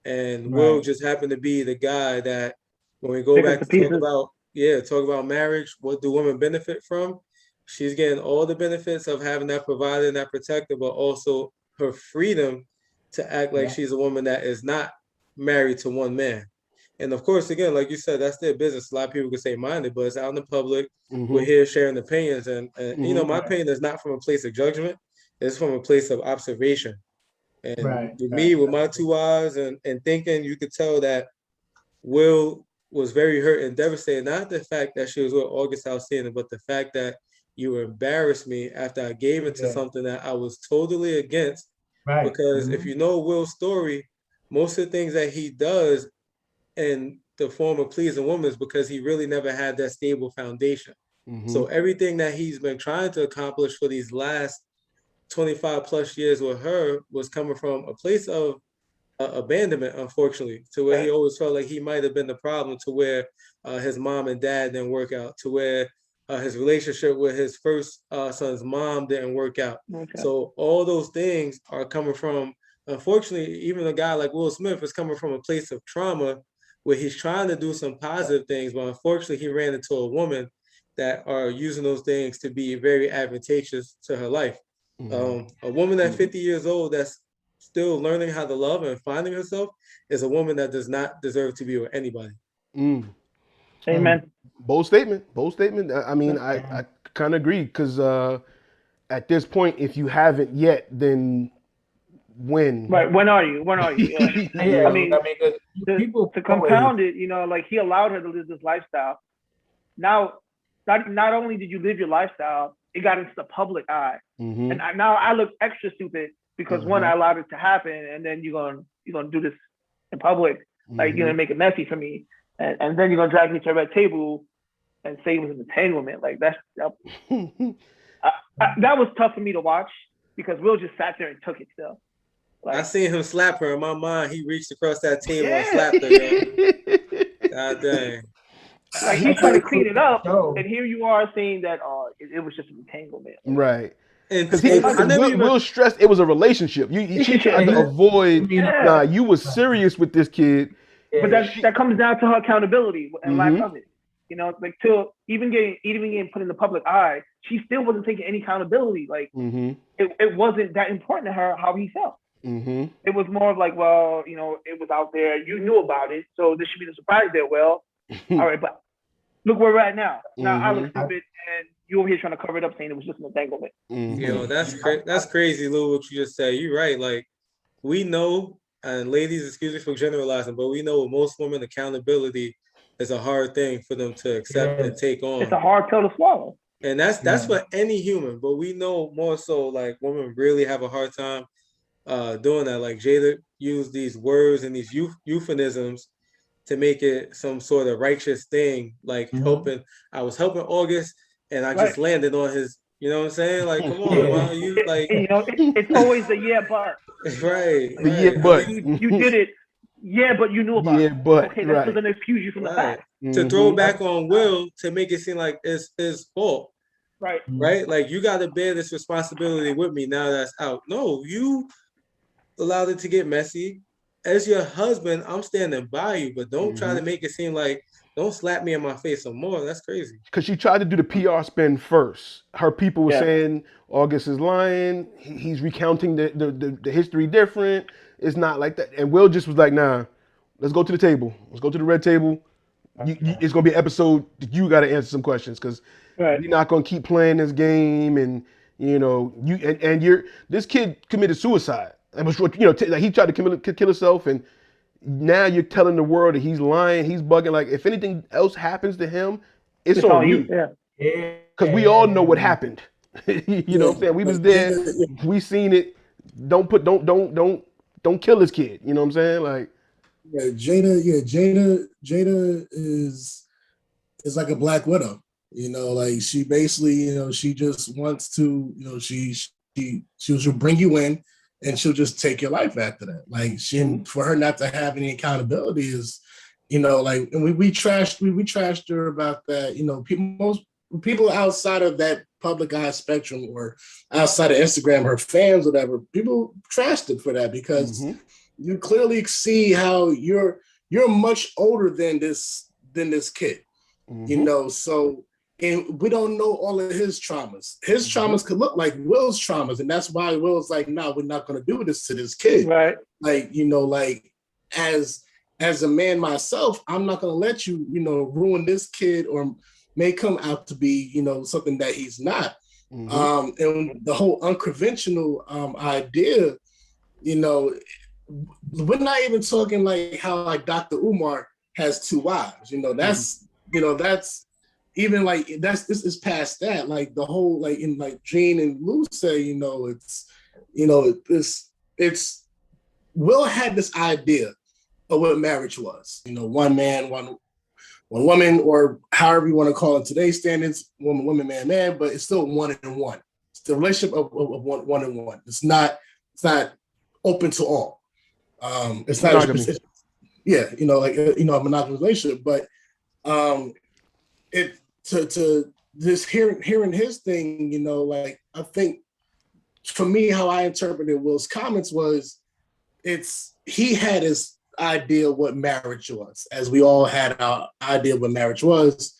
and Will just happened to be the guy that, when we go Pick up back the to pieces. talk about marriage, what do women benefit from? She's getting all the benefits of having that provider and that protector, but also her freedom to act like she's a woman that is not married to one man. And of course, again, like you said, that's their business. A lot of people can say minded, but it's out in the public. We're here sharing opinions, and you know, my opinion is not from a place of judgment. It's from a place of observation. And with me, with my 2 eyes and thinking, you could tell that Will was very hurt and devastated. Not the fact that she was with August Alsina, but the fact that you embarrassed me after I gave into something that I was totally against. Because if you know Will's story, most of the things that he does in the form of pleasing women is because he really never had that stable foundation. So everything that he's been trying to accomplish for these last 25 plus years with her was coming from a place of abandonment, unfortunately, to where he always felt like he might have been the problem, to where his mom and dad didn't work out, to where his relationship with his first son's mom didn't work out. So all those things are coming from, unfortunately, even a guy like Will Smith is coming from a place of trauma where he's trying to do some positive things, but unfortunately he ran into a woman that are using those things to be very advantageous to her life. A woman at 50 years old that's still learning how to love and finding herself is a woman that does not deserve to be with anybody. Amen. Bold statement. Bold statement. I mean, I kind of agree because at this point, if you haven't yet, then when? Right. When are you? When are you? Yeah. Yeah, I mean, 'cause to, people to compound it, like he allowed her to live this lifestyle. Now, not only did you live your lifestyle, it got into the public eye, and now I look extra stupid because one, I allowed it to happen, and then you're gonna do this in public, like you're gonna make it messy for me, and then you're gonna drag me to a red table and say it was an entanglement. Like that was tough for me to watch because Will just sat there and took it still. Like, I seen him slap her. In my mind, he reached across that table and slapped her. Yo. God dang. Like he's trying to clean it up, and here you are saying that it was just an entanglement. Right. Because Will stressed it was a relationship. She tried to avoid. Nah, you was serious with this kid. But that comes down to her accountability and lack of it. Like till even getting put in the public eye, she still wasn't taking any accountability. Like it wasn't that important to her how he felt. It was more of like, well, it was out there. You knew about it, so this should be the surprise there. Well, all right, but look where we're at now. Now I look stupid, and you over here trying to cover it up, saying it was just an entanglement. Yo, that's crazy, Lou. What you just said. You're right. Like we know, and ladies, excuse me for generalizing, but we know with most women, accountability is a hard thing for them to accept and take on. It's a hard pill to swallow. And that's for any human, but we know more so like women really have a hard time doing that. Like Jada used these words and these euphemisms to make it some sort of righteous thing, like helping. I was helping August, and I just landed on his. You know what I'm saying? Like, come on, man. You like. It's always the yeah, but. Right. Yeah, but you did it. Yeah, but you knew about it. Yeah, but okay, that's going to excuse you from the fact. To throw it back on Will to make it seem like it's his fault. Right. Right. Like you got to bear this responsibility with me now that's out. No, you allowed it to get messy. As your husband, I'm standing by you, but don't try to make it seem like don't slap me in my face some more. That's crazy. Because she tried to do the PR spin first. Her people were saying August is lying. He's recounting the history different. It's not like that. And Will just was like, nah, let's go to the table. Let's go to the red table. It's going to be an episode that you got to answer some questions because you're not going to keep playing this game. And, this kid committed suicide. Like he tried to kill himself, and now you're telling the world that he's lying, he's bugging. Like if anything else happens to him, it's on you. Because we all know what happened. You know what I'm saying? We was there, we seen it. Don't kill this kid. You know what I'm saying? Like Jada is like a Black Widow. Like she basically, she just wants to, she'll bring you in. And she'll just take your life after that. Like for her not to have any accountability is, like, and we trashed her about that. Most people outside of that public eye spectrum or outside of Instagram, her fans, whatever, people trashed it for that because you clearly see how you're much older than this kid, so. And we don't know all of his traumas. His traumas could look like Will's traumas. And that's why Will's like, no, we're not going to do this to this kid. Right. Like, like as a man myself, I'm not going to let you, ruin this kid or make him out to be, something that he's not. And the whole unconventional idea, we're not even talking like how like Dr. Umar has 2 wives. That's even like this is past that. Like the whole like in like Gene and Lou say, it's Will had this idea of what marriage was. One man, one woman, or however you want to call it today's standards, woman, man, but it's still 1 and 1. It's the relationship of 1 and 1. It's not open to all. It's not a monogamous relationship, but to just hearing his thing, like I think for me, how I interpreted Will's comments was he had his idea of what marriage was, as we all had our idea of what marriage was,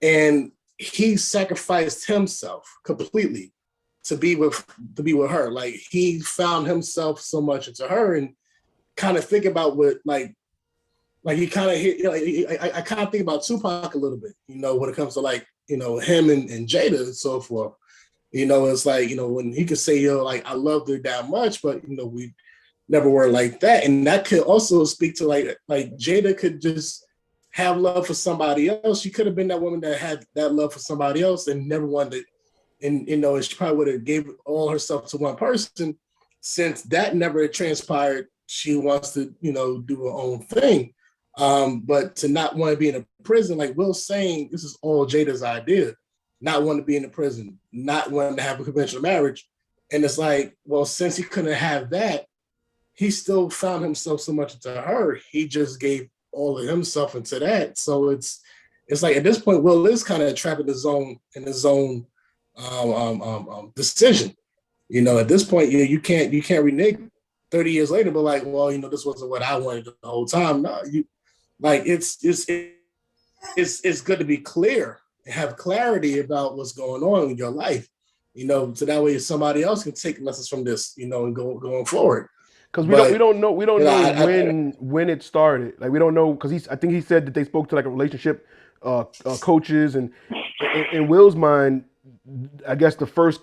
and he sacrificed himself completely to be with her. Like he found himself so much into her, and kind of think about what like like you kind of hit, I kind of think about Tupac a little bit, when it comes to like, him and Jada and so forth. It's like, when he could say, like, I loved her that much, but, we never were like that. And that could also speak to like Jada could just have love for somebody else. She could have been that woman that had that love for somebody else and never wanted it. And, she probably would have gave all herself to one person. Since that never transpired, she wants to, do her own thing. But to not want to be in a prison, like Will's saying, this is all Jada's idea. Not wanting to be in a prison, not wanting to have a conventional marriage. And it's like, well, since he couldn't have that, he still found himself so much into her. He just gave all of himself into that. So it's like at this point, Will is kind of trapped in his own decision. At this point, you can't renege 30 years later, but like, well, this wasn't what I wanted the whole time. No, it's good to be clear and have clarity about what's going on in your life, so that way somebody else can take lessons from this, and going forward. Because we don't know when it started. Like we don't know, because I think he said that they spoke to like a relationship coaches, and in Will's mind, I guess the first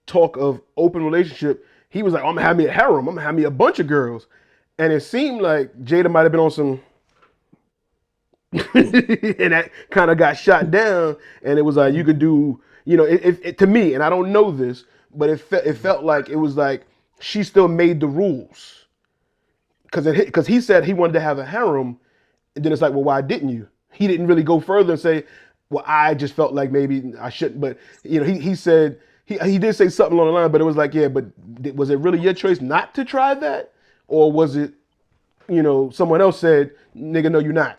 talk of open relationship, he was like, I'm gonna have me a harem, I'm gonna have me a bunch of girls. And it seemed like Jada might have been on some and that kind of got shot down, and it was like you could do, it to me, and I don't know this, but it felt like it was like she still made the rules, because he said he wanted to have a harem, and then it's like, well, why didn't you? He didn't really go further and say, well, I just felt like maybe I shouldn't, but he said he did say something along the line, but it was like, yeah, but was it really your choice not to try that, or was it, someone else said, nigga, no, you're not.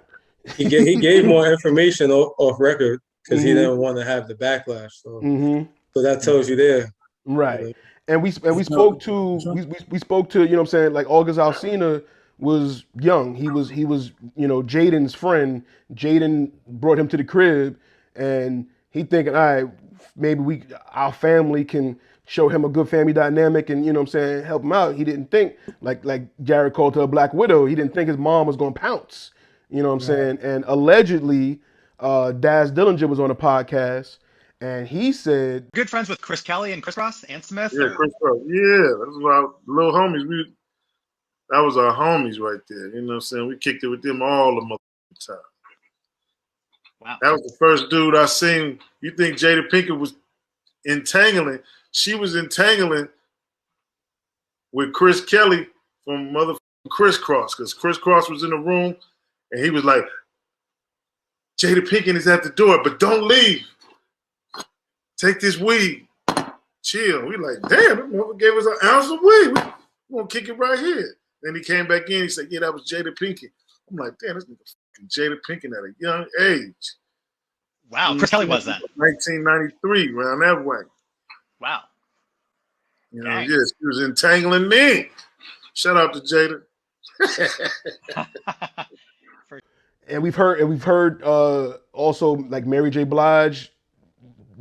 He gave more information off record because he didn't want to have the backlash. So, so that tells you there, right? And we spoke to like August Alsina was young. He was Jaden's friend. Jaden brought him to the crib, and he thinking, all right, maybe our family can show him a good family dynamic and help him out. He didn't think like Jared called her a black widow. He didn't think his mom was going to pounce. Saying? And allegedly, Daz Dillinger was on a podcast, and he said, good friends with Chris Kelly and Chris Ross and Smith. Yeah, Chris Ross. Yeah, that's our little homies. That was our homies right there. You know what I'm saying? We kicked it with them all the motherfucking time. Wow. That was the first dude I seen. You think Jada Pinkett was entangling? She was entangling with Chris Kelly from motherfucking Criss Cross, because Criss Cross was in the room. And he was like, Jada Pinkett is at the door, but don't leave. Take this weed. Chill. We like, damn, that motherfucker gave us an ounce of weed. We're going to kick it right here. Then he came back in. He said, yeah, that was Jada Pinkett. I'm like, damn, this nigga fucking Jada Pinkett at a young age. Wow, Chris Kelly was that? 1993, around that way. Wow. Yes, she was entangling me. Shout out to Jada. And we've heard also like Mary J. Blige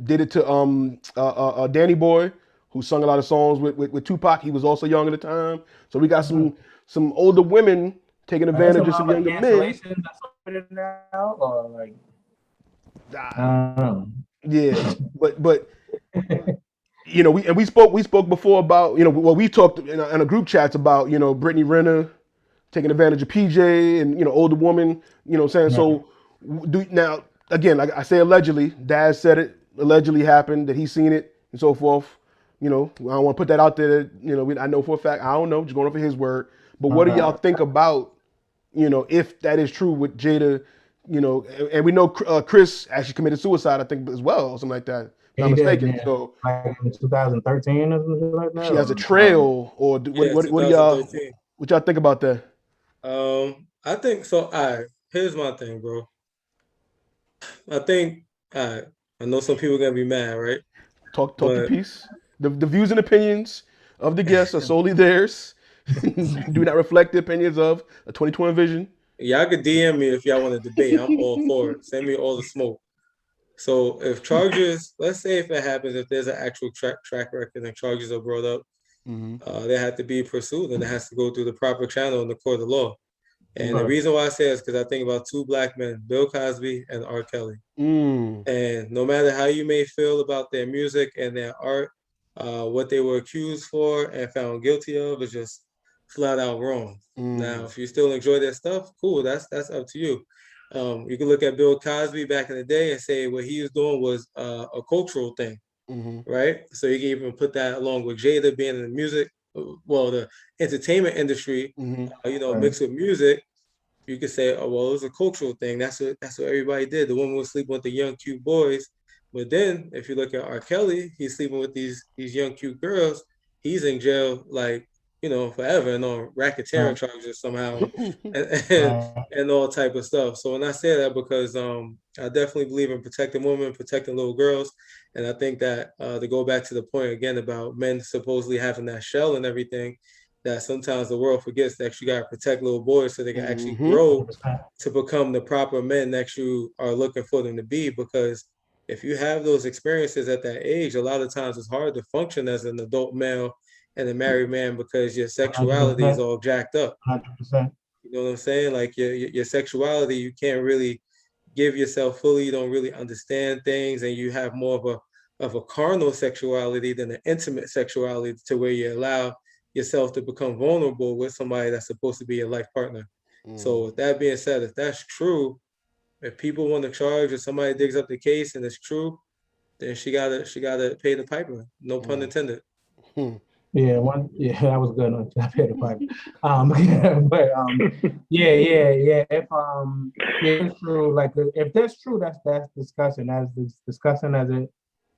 did it to Danny Boy, who sung a lot of songs with Tupac. He was also young at the time. So we got some older women taking advantage of some younger men. Now, or like, yeah, but we spoke before about we talked in a group chats about Brittany Renner taking advantage of PJ and older woman, saying. Yeah. So now again, like I say, allegedly, Dad said it allegedly happened, that he's seen it and so forth. I don't want to put that out there. I know for a fact. I don't know, just going off of his word. But what do y'all think about if that is true with Jada? And we know Chris actually committed suicide, I think, as well, or something like that. If I'm not mistaken. Yeah. So like in 2013 or something like that. She has a trail, or what do y'all? What y'all think about that? I think so. All right, here's my thing, bro. I think, I know some people are gonna be mad, right? Talk your piece. The views and opinions of the guests are solely theirs. Do not reflect the opinions of a 2020 vision. Y'all could DM me if y'all want to debate. I'm all for it. Send me all the smoke. So if charges, let's say if it happens, if there's an actual track record and charges are brought up, they have to be pursued, and it has to go through the proper channel in the court of law. And the reason why I say is because I think about two black men, Bill Cosby and R. Kelly. And no matter how you may feel about their music and their art, what they were accused for and found guilty of is just flat out wrong. Now, if you still enjoy their stuff, cool, that's up to you. You can look at Bill Cosby back in the day and say what he was doing was a cultural thing, right? So you can even put that along with Jada being in the music, well, the entertainment industry, mixed with music. You could say, oh well, it was a cultural thing. That's what everybody did. The woman was sleeping with the young cute boys, but then if you look at R. Kelly, he's sleeping with these young cute girls. He's in jail like forever and on racketeering charges somehow, and all type of stuff. So when I say that, because I definitely believe in protecting women, protecting little girls, and I think that to go back to the point again about men supposedly having that shell and everything, that sometimes the world forgets that you got to protect little boys so they can actually grow to become the proper men that you are looking for them to be. Because if you have those experiences at that age, a lot of times it's hard to function as an adult male and a married man because your sexuality 100%. Is all jacked up. 100%. You know what I'm saying? Like your sexuality, you can't really give yourself fully. You don't really understand things, and you have more of a carnal sexuality than an intimate sexuality, to where you allow yourself to become vulnerable with somebody that's supposed to be your life partner. So with that being said, if that's true, if people want to charge or somebody digs up the case and it's true, then she gotta pay the piper. No pun intended. Yeah, that was good. I paid the piper. Yeah. If it's true, like if that's true, that's disgusting. As disgusting as it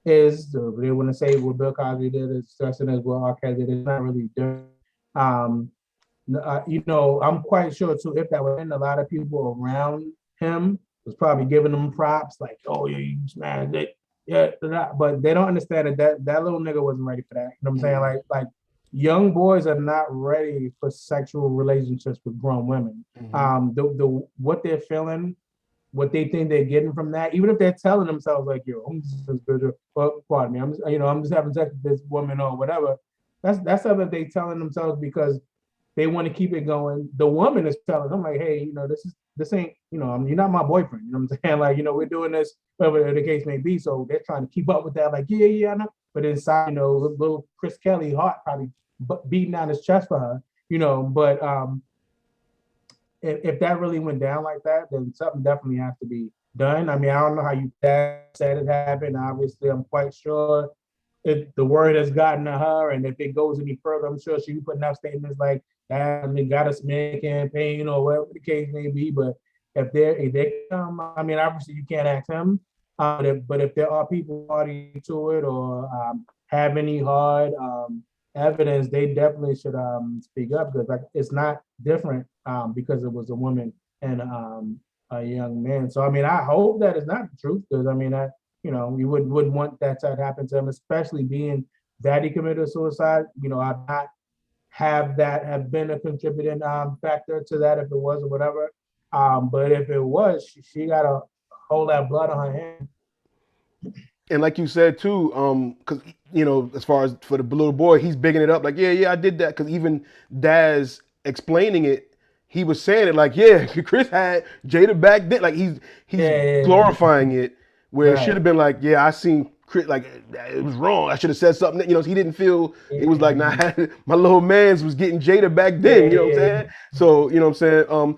is, they wouldn't say what Bill Cosby did is disgusting as what R. Kelly did. It's not really different. I'm quite sure too, if that was in, a lot of people around him was probably giving him props, like, oh yeah, you smashed it. Yeah, but they don't understand that little nigga wasn't ready for that. You know what I'm saying? Like young boys are not ready for sexual relationships with grown women. What they're feeling, what they think they're getting from that, even if they're telling themselves like, yo, I'm just having sex with this woman or whatever. That's something they telling themselves because they want to keep it going. The woman is telling them like, hey, this ain't, you're not my boyfriend. You know what I'm saying? Like, we're doing this, whatever the case may be. So they're trying to keep up with that. Like, yeah, I know. But inside, little Chris Kelly heart probably beating down his chest for her, But if that really went down like that, then something definitely has to be done. I mean, I don't know how you said it happened. Obviously, I'm quite sure if the word has gotten to her, and if it goes any further, I'm sure she put enough statements like that. I mean, got a smear campaign or whatever the case may be. But if they come, I mean, obviously you can't ask him. But if there are people party to it or have any hard evidence, they definitely should speak up, because it's not different because it was a woman and a young man. So I mean, I hope that it's not the truth, because I mean, you wouldn't want that to happen to him, especially being that he committed suicide. I've not have been a contributing factor to that if it was or whatever. But if it was, she got to hold that blood on her hand. And like you said too, because as far as for the little boy, he's bigging it up like, yeah, I did that. Because even Daz explaining it, he was saying it like, yeah, Chris had Jada back then. Like he's glorifying it, where it should have been like, yeah, I seen Chris, like it was wrong. I should have said something. He didn't feel it was like, nah, my little man's was getting Jada back then. You know what I'm saying? So you know what I'm saying.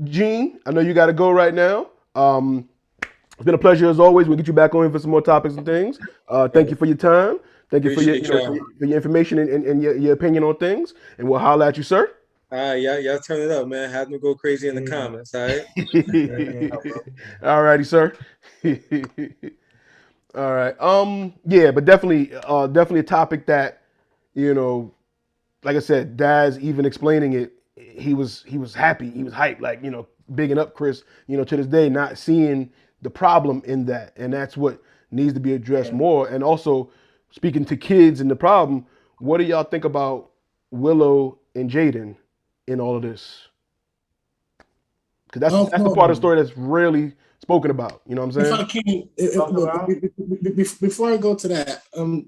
Gene, I know you got to go right now. It's been a pleasure as always. We'll get you back on for some more topics and things. Thank you for your time. Thank you for your information and your opinion on things. And we'll holler at you, sir. Y'all turn it up, man. Have them go crazy in the comments, all right? All righty, sir. All right. Yeah, but definitely a topic that, like I said, Daz even explaining it, he was happy, he was hyped, like, bigging up Chris, to this day, not seeing the problem in that. And that's what needs to be addressed more. And also, speaking to kids and the problem, what do y'all think about Willow and Jaden in all of this? Because that's the part of the story that's rarely spoken about. You know what I'm saying? Before I go to that,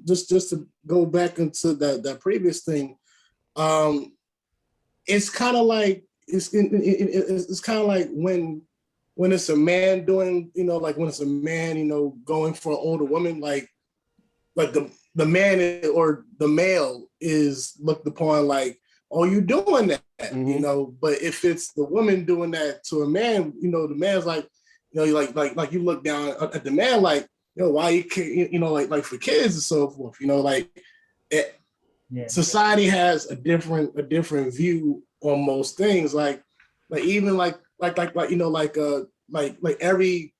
just to go back into that previous thing, it's kind of like it's kind of like when it's a man doing, like when it's a man, going for an older woman, like the man or the male is looked upon like, oh, you doing that, But if it's the woman doing that to a man, the man's like, like you look down at the man like, why you can't, like for kids and so forth, society has a different view on most things, like even like every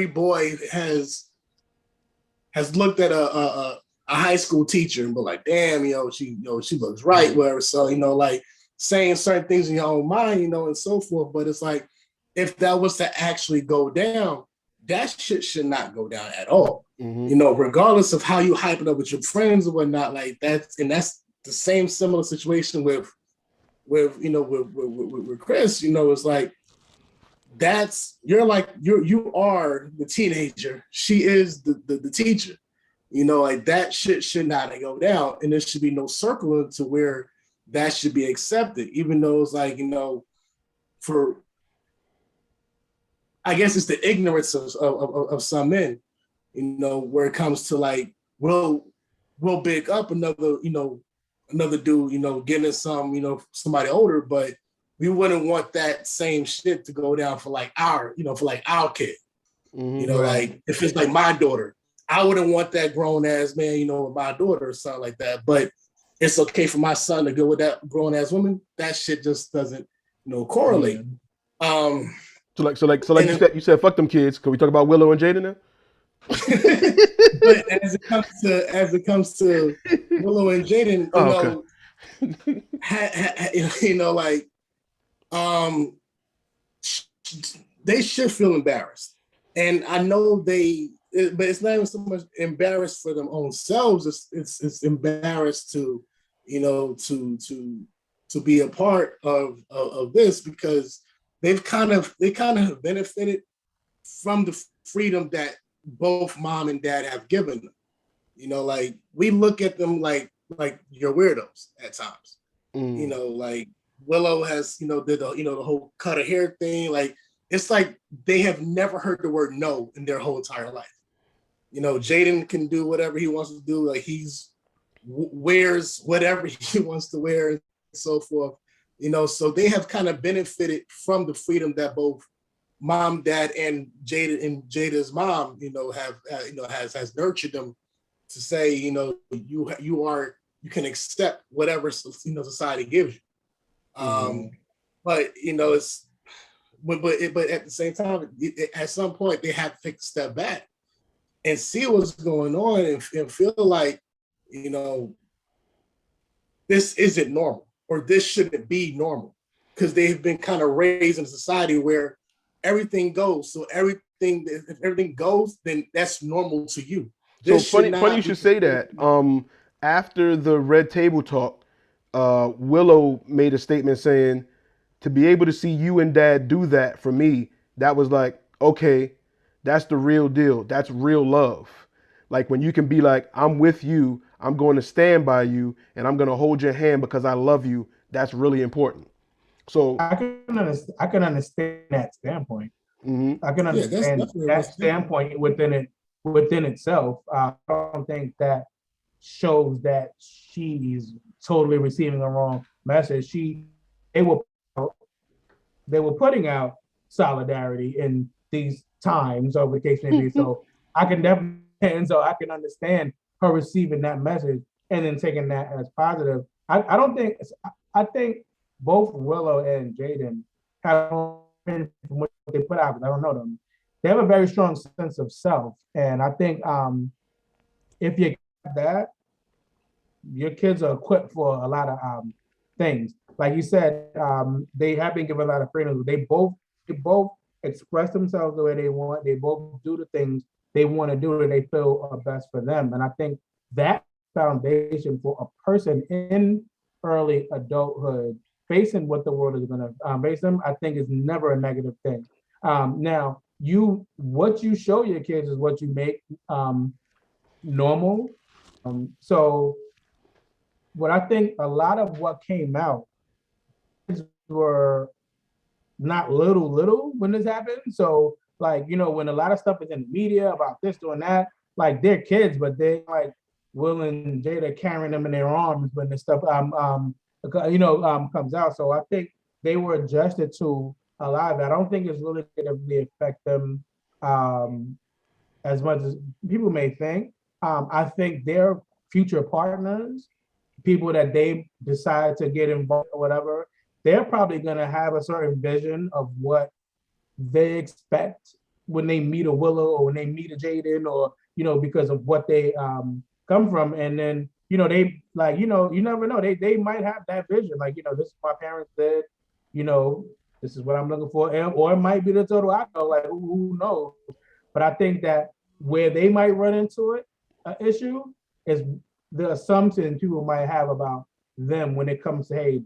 boy has looked at a high school teacher and be like, damn, she looks right, whatever. So, like saying certain things in your own mind, and so forth. But it's like, if that was to actually go down, that shit should not go down at all. Regardless of how you hype it up with your friends or whatnot, like that's the same similar situation with Chris, it's like, you are the teenager. She is the teacher. Like that shit should not go down, and there should be no circle to where that should be accepted. Even though it's like, I guess it's the ignorance of some men, where it comes to like, we'll big up another dude, getting somebody older, but we wouldn't want that same shit to go down for like our kid. Like if it's like my daughter, I wouldn't want that grown ass man, with my daughter or something like that. But it's okay for my son to go with that grown ass woman. That shit just doesn't, correlate. So you said, fuck them kids. Can we talk about Willow and Jada now? But as it comes to Willow and Jaden, they should feel embarrassed, and I know but it's not even so much embarrassed for them own selves. It's embarrassed to be a part of this, because they kind of benefited from the freedom that both mom and dad have given them. Like we look at them like you're weirdos at times. Like Willow has did the whole cut her hair thing. Like it's like they have never heard the word no in their whole entire life. Jaden can do whatever he wants to do. Like wears whatever he wants to wear and so forth. So they have kind of benefited from the freedom that both mom, dad, and Jada's mom, has nurtured them to say, you can accept whatever society gives you. But it's but at the same time, at some point they have to take a step back and see what's going on and feel like, this isn't normal, or this shouldn't be normal, because they've been kind of raised in a society where everything goes. So if everything goes, then that's normal to you. So funny you should say that. After the Red Table Talk, Willow made a statement saying, to be able to see you and dad do that for me, that was like, okay, that's the real deal. That's real love. Like when you can be like, I'm with you, I'm going to stand by you, and I'm going to hold your hand because I love you. That's really important. So I can understand that standpoint. I can understand that standpoint within itself. I don't think that shows that she's totally receiving a wrong message. They were putting out solidarity in these times, or the case may be. So I can understand her receiving that message and then taking that as positive. I think both Willow and Jaden have, from what they put out, because I don't know them, they have a very strong sense of self. And I think if you get that, your kids are equipped for a lot of things. Like you said, they have been given a lot of freedom. They both express themselves the way they want. They both do the things they want to do and they feel are best for them. And I think that foundation for a person in early adulthood facing what the world is going to face them, I think is never a negative thing. Now, what you show your kids is what you make normal. So what I think a lot of what came out were not little when this happened. So like, you know, when a lot of stuff is in the media about this, doing that, like they're kids, but they like Will and Jada carrying them in their arms when this stuff comes out. So I think they were adjusted to a lot of that. I don't think it's really going to really affect them as much as people may think. I think their future partners, people that they decide to get involved or whatever, they're probably going to have a certain vision of what they expect when they meet a Willow or when they meet a Jaden, or, you know, because of what they come from. And then, you know, they like, you know, you never know. They might have that vision. Like, you know, this is my parents did, you know, this is what I'm looking for. And, or it might be the total opposite, like who knows? But I think that where they might run into it, issue is the assumption people might have about them when it comes to, hey,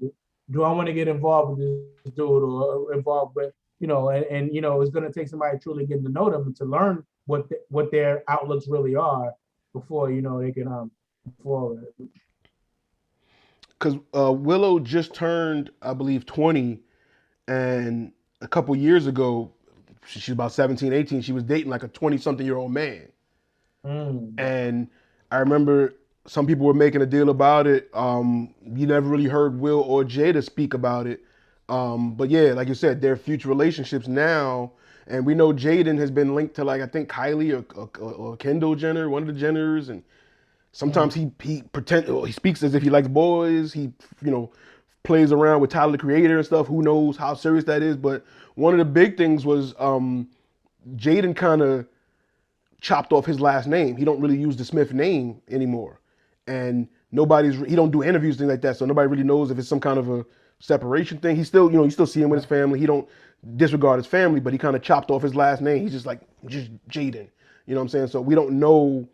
do I want to get involved with this dude or involved with, you know, and you know, it's going to take somebody truly getting to know them to learn what their outlooks really are before, you know, they can move forward. Because Willow just turned, I believe, 20, and a couple years ago, she's about 17, 18, she was dating like a 20-something-year-old man. And I remember some people were making a deal about it. You never really heard Will or Jada speak about it. But yeah, like you said, their future relationships now, and we know Jaden has been linked to, like, I think Kylie or Kendall Jenner, one of the Jenners, and sometimes he speaks as if he likes boys. He, you know, plays around with Tyler the Creator and stuff. Who knows how serious that is? But one of the big things was Jaden kind of chopped off his last name. He don't really use the Smith name anymore, and he don't do interviews, things like that. So nobody really knows if it's some kind of a separation thing. He still, you know, you still see him with his family. He don't disregard his family, but he kind of chopped off his last name. He's just Jaden. You know what I'm saying? So we don't know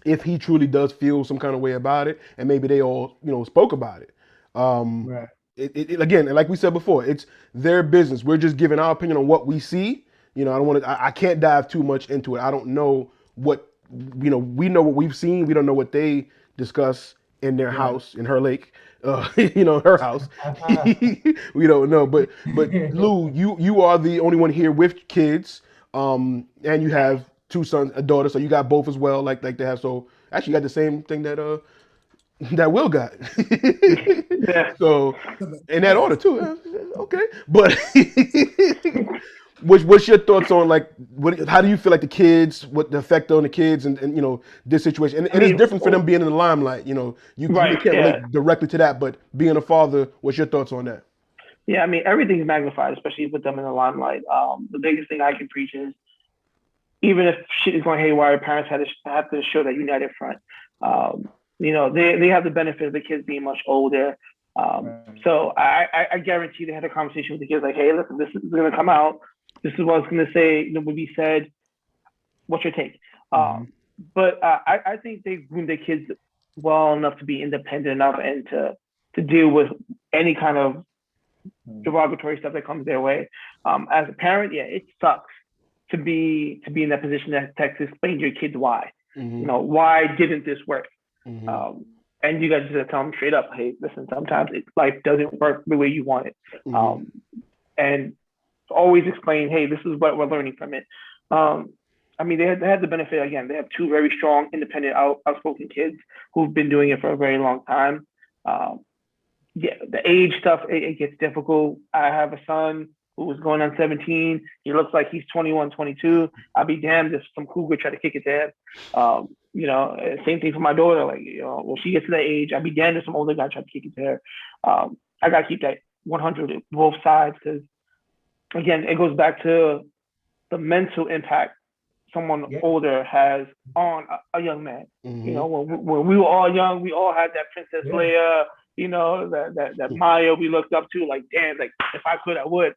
if he truly does feel some kind of way about it, and maybe they all, you know, spoke about it. Right. It again, like we said before, it's their business. We're just giving our opinion on what we see. You know, I can't dive too much into it. I don't know what, you know, we know what we've seen. We don't know what they discuss in their house, in her lake, you know, her house. We don't know. But Lou, you are the only one here with kids, and you have two sons, a daughter, so you got both as well, like they have. So actually, you got the same thing that Will got. Yeah. So in that order too. Okay, but. What's your thoughts on, like, how do you feel like the kids, what the effect on the kids and you know, this situation? And it's different for them being in the limelight, you know. You can't relate directly to that, but being a father, what's your thoughts on that? Yeah, I mean, everything's magnified, especially with them in the limelight. The biggest thing I can preach is, even if shit is going haywire, parents have to show that united front. You know, they have the benefit of the kids being much older. So I guarantee they had a conversation with the kids like, hey, listen, this is going to come out. This is what I was going to say, you know, would be said. What's your take? But I think they groomed their kids well enough to be independent enough and to deal with any kind of derogatory stuff that comes their way. As a parent, yeah, it sucks to be in that position to explain to your kids why. You know, why didn't this work? And you guys just tell them straight up, hey, listen, sometimes life doesn't work the way you want it. And always explain, hey, this is what we're learning from it. I mean, they had the benefit, again, they have two very strong, independent, outspoken kids who've been doing it for a very long time. Yeah, the age stuff, it gets difficult. I have a son who was going on 17. He looks like he's 21, 22. I'll be damned if some cougar try to kick his ass. You know, same thing for my daughter. Like, you know, when she gets to that age, I'll be damned if some older guy try to kick his hair. I got to keep that 100 both sides, because, again, it goes back to the mental impact someone older has on a young man. You know, when we were all young, we all had that Princess Leia, you know, that Maya we looked up to, like, damn, like, if I could, I would.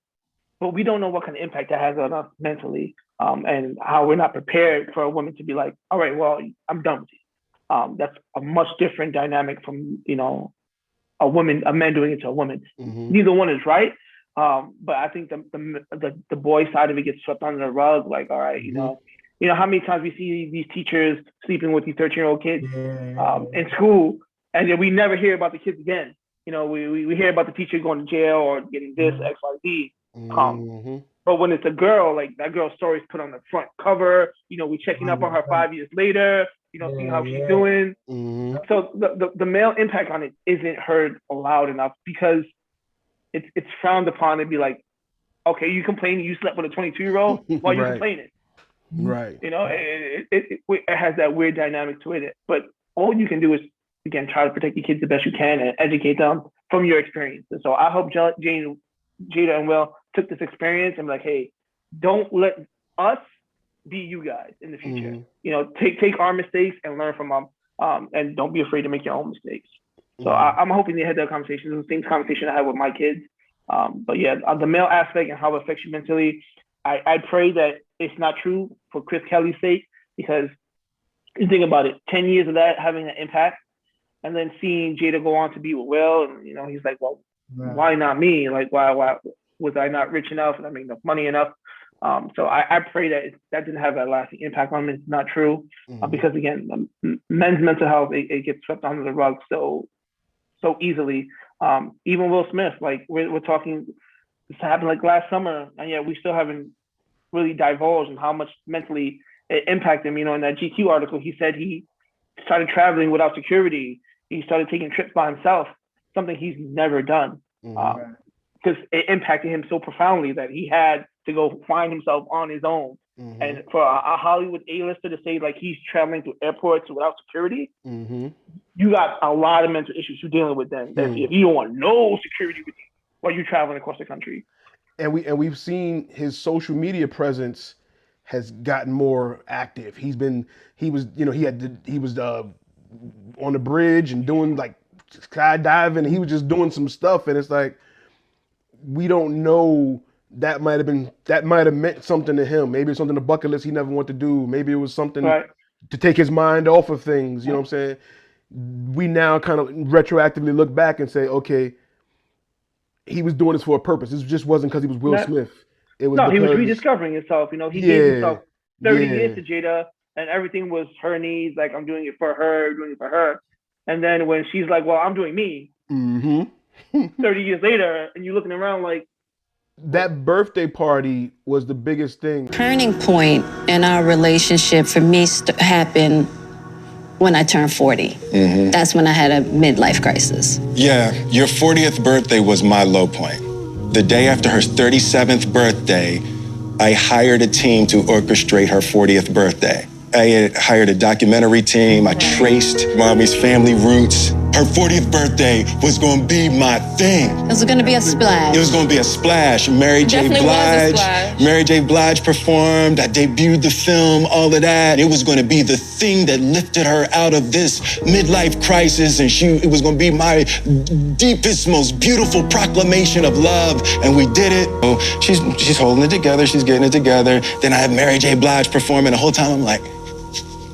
But we don't know what kind of impact that has on us mentally, and how we're not prepared for a woman to be like, all right, well, I'm done with you. That's a much different dynamic from, you know, a man doing it to a woman. Neither one is right. But I think the boy side of it gets swept under the rug. Like, all right, you know how many times we see these teachers sleeping with these 13-year-old kids in school, and then we never hear about the kids again. You know, we hear about the teacher going to jail or getting this, X, Y, Z. But when it's a girl, like that girl's story's put on the front cover. We checking up on her 5 years later. Seeing how she's doing. So the male impact on it isn't heard loud enough because it's frowned upon to be like, okay, you complaining you slept with a 22-year-old while you complaining. Right. It has that weird dynamic to it. But all you can do is, again, try to protect your kids the best you can and educate them from your experience. And so I hope Jada and Will took this experience and be like, hey, don't let us be you guys in the future. Take our mistakes and learn from them. And don't be afraid to make your own mistakes. So I'm hoping they had that conversation. It's the same conversation I had with my kids. But yeah, the male aspect and how it affects you mentally, I pray that it's not true for Chris Kelly's sake, because you think about it, 10 years of that having an impact, and then seeing Jada go on to be with Will, and he's like, well, why not me? Like, why was I not rich enough and I make enough money enough? So I pray that that didn't have a lasting impact on him. It's not true, because again, men's mental health, it gets swept under the rug so easily. Even Will Smith, like we're talking, this happened like last summer, and yet we still haven't really divulged in how much mentally it impacted him. In that GQ article, he said he started traveling without security. He started taking trips by himself, something he's never done, because it impacted him so profoundly that he had to go find himself on his own. And for a Hollywood A-lister to say like he's traveling through airports without security, you got a lot of mental issues you're dealing with then. If you don't want no security with you while you're traveling across the country. And we've seen his social media presence has gotten more active. He was on the bridge and doing like skydiving. He was just doing some stuff, and it's like, we don't know. That might have meant something to him. Maybe it's something, a bucket list he never wanted to do. Maybe it was something to take his mind off of things. You know what I'm saying? We now kind of retroactively look back and say, okay, he was doing this for a purpose. This just wasn't because he was Will Smith. It was he was rediscovering himself. He gave himself 30 years to Jada, and everything was her needs. Like, I'm doing it for her, And then when she's like, well, I'm doing me. 30 years later, and you're looking around like, that birthday party was the biggest thing. Turning point in our relationship for me happened when I turned 40. That's when I had a midlife crisis. Yeah, your 40th birthday was my low point. The day after her 37th birthday, I hired a team to orchestrate her 40th birthday. I had hired a documentary team. I traced Mommy's family roots. Her 40th birthday was going to be my thing. It was going to be a splash. It was going to be a splash. Mary J. Blige performed. I debuted the film, all of that. It was going to be the thing that lifted her out of this midlife crisis, and it was going to be my deepest, most beautiful proclamation of love, and we did it. Oh, she's holding it together. She's getting it together. Then I have Mary J. Blige performing. The whole time I'm like,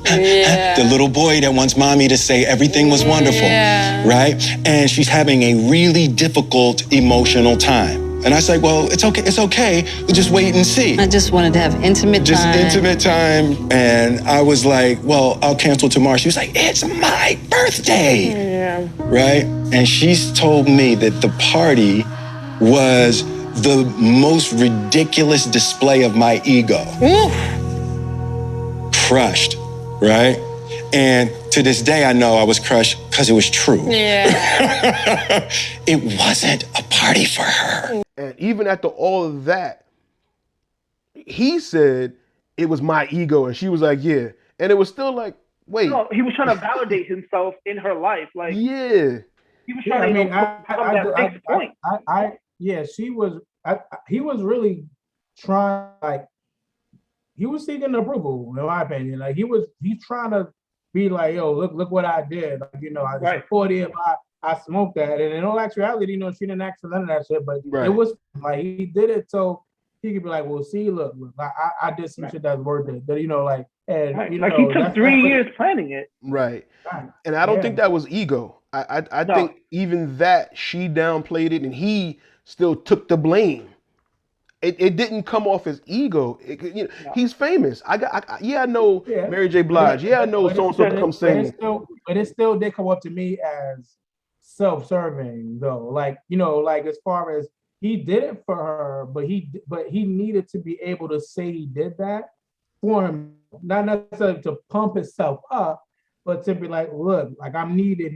the little boy that wants mommy to say everything was wonderful, right? And she's having a really difficult emotional time. And I say, well, it's okay. We'll just wait and see. I just wanted to have intimate time. And I was like, well, I'll cancel tomorrow. She was like, it's my birthday, right? And she's told me that the party was the most ridiculous display of my ego. Crushed. Right? And to this day, I know I was crushed because it was true. It wasn't a party for her. And even after all of that, he said it was my ego. And she was like, yeah. And it was still like, wait. No, he was trying to validate himself in her life. Like, he was trying to point. He was really trying, like, he was seeking approval, in my opinion. Like, he's trying to be like, yo, look what I did. Like, I support it. I smoked that. And in all actuality, she didn't ask for none of that shit, but it was like, he did it so he could be like, well, see, look, I did some shit that's worth it. But, like, he took 3 years planning it. Right. And I don't think that was ego. I think even that, she downplayed it and he still took the blame. It didn't come off as ego. He's famous. I know Mary J. Blige. I know so-and-so comes singing. But it still did come up to me as self-serving, though. Like, like as far as he did it for her, but he needed to be able to say he did that for him, not necessarily to pump himself up, but to be like, look, like I'm needed.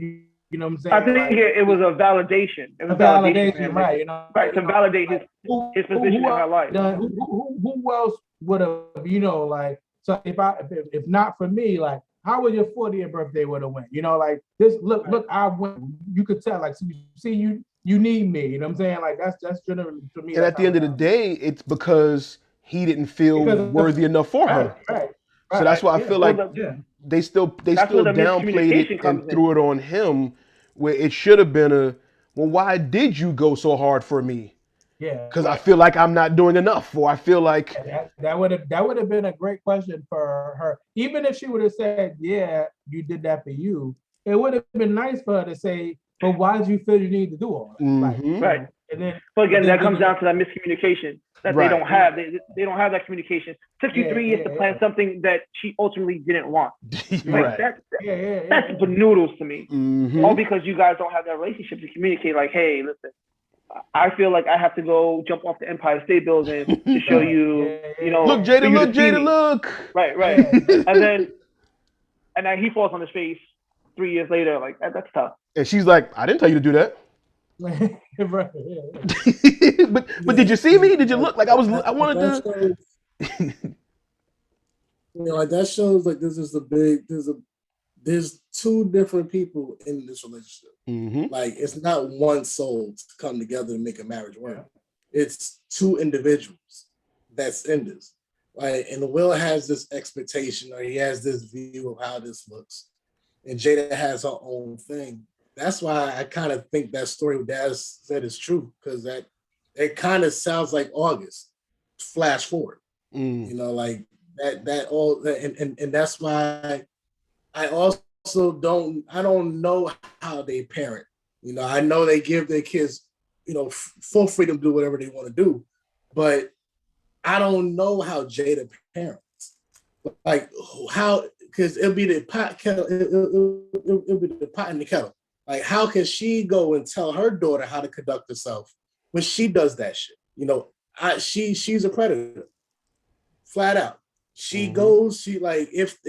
You know what I'm saying? I think like, it was a validation. It was a validation, right? You know, right, to validate his position in her life. Who else would have, you know, like, so if not for me, like, how would your 40th birthday would have went? You know, like this. Look, I went. You could tell, like, see, you need me. You know what I'm saying? Like that's generally for me. And at the end of the day, it's because he didn't feel worthy enough for her. Right. So that's why I feel like they still downplayed it and threw it on him, where it should have been well, why did you go so hard for me? Yeah, because I feel like I'm not doing enough, or I feel like that would have been a great question for her. Even if she would have said, "Yeah, you did that for you," it would have been nice for her to say, "But why did you feel you need to do all that?" Mm-hmm. Right. And then, but again, that comes down to that miscommunication that they don't have. They don't have that communication. 63 is to plan something that she ultimately didn't want. Like, that's benoodles to me. Mm-hmm. All because you guys don't have that relationship to communicate. Like, hey, listen, I feel like I have to go jump off the Empire State Building to show you, you know, look, Jada, look. Right. and then he falls on his face 3 years later. Like, that's tough. And she's like, I didn't tell you to do that. but did you see me? Did you look like I wanted to? You know, like that shows like there's two different people in this relationship. Mm-hmm. Like it's not one soul to come together and make a marriage work. It's two individuals that's in this. Like, and Will has this expectation, or he has this view of how this looks, and Jada has her own thing. That's why I kind of think that story what Dad said is true, because that it kind of sounds like August. Flash forward, you know, like that all, and that's why I also don't know how they parent. You know, I know they give their kids, you know, full freedom to do whatever they want to do, but I don't know how Jada parents. Like how, because it'll be the pot kettle, it'll be the pot and the kettle. Like, how can she go and tell her daughter how to conduct herself when she does that shit? You know, she's a predator, flat out. She goes, she like, if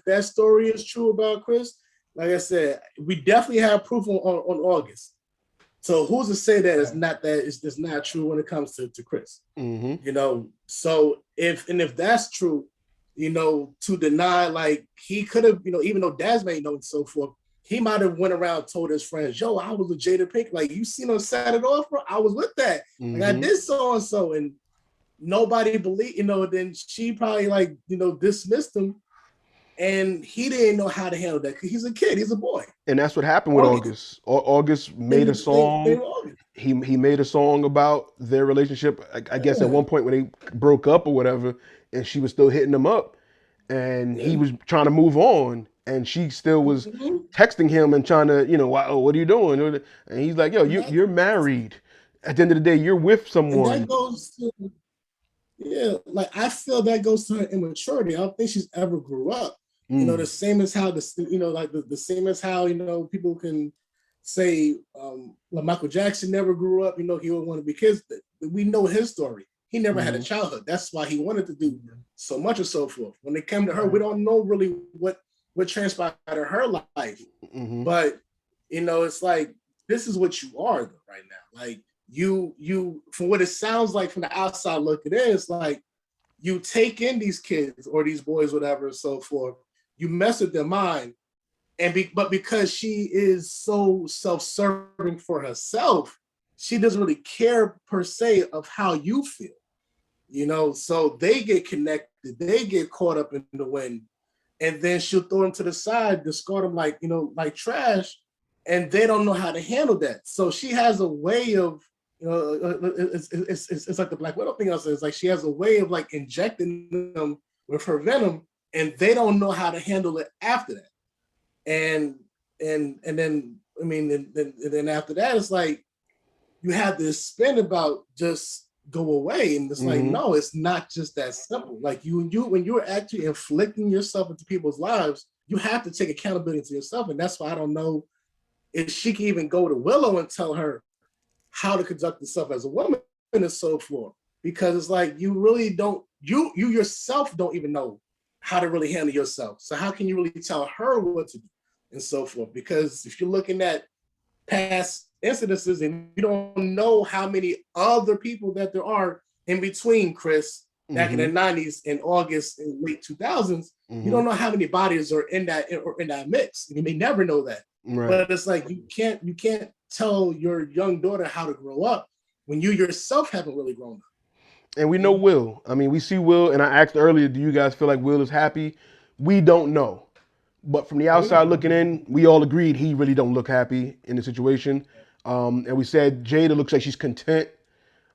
that story is true about Chris, like I said, we definitely have proof on August. So who's to say that it's not true when it comes to Chris? Mm-hmm. You know, so if that's true, you know, to deny, like he could have, you know, even though Daz may know and so forth, he might have went around and told his friends, yo, I was with Jada Pink. Like, you seen him set it off, bro? I was with that. Mm-hmm. Like, I did so-and-so. And nobody believed, you know, then she probably, like, you know, dismissed him. And he didn't know how to handle that because he's a kid. He's a boy. And that's what happened with August. August made a song. He made a song about their relationship, I guess, at one point when they broke up or whatever, and she was still hitting him up. And he was trying to move on. And she still was texting him and trying to, you know, what are you doing? And he's like, yo, you're married. At the end of the day, you're with someone. And that goes to, like I feel that goes to her immaturity. I don't think she's ever grew up. You know, the same as how the same as how, you know, people can say like Michael Jackson never grew up. You know, he would want to be kids. We know his story. He never had a childhood. That's why he wanted to do so much and so forth. When it came to her, we don't know really what transpired in her life. But, you know, it's like, this is what you are right now. Like you, from what it sounds like from the outside look, it is like you take in these kids or these boys, whatever, and so forth. You mess with their mind. But because she is so self-serving for herself, she doesn't really care per se of how you feel. You know, so they get connected, they get caught up in the wind. And then she'll throw them to the side, discard them like, you know, like trash, and they don't know how to handle that. So she has a way of, you know, it's like the Black Widow thing. It's like she has a way of like injecting them with her venom, and they don't know how to handle it after that. And then I mean, and then after that, it's like you have this spin about just go away, and it's like, no, it's not just that simple. Like when you're actually inflicting yourself into people's lives, you have to take accountability to yourself. And that's why I don't know if she can even go to Willow and tell her how to conduct herself as a woman, and so forth, because it's like you really don't, you yourself don't even know how to really handle yourself. So how can you really tell her what to do and so forth? Because if you're looking at past incidences and you don't know how many other people that there are in between, Chris, back in the 90s and August and late 2000s, you don't know how many bodies are in that mix. You may never know that. Right. But it's like you can't tell your young daughter how to grow up when you yourself haven't really grown up. And we know Will. I mean, we see Will, and I asked earlier, do you guys feel like Will is happy? We don't know. But from the outside looking in, we all agreed he really don't look happy in the situation. And we said Jada looks like she's content,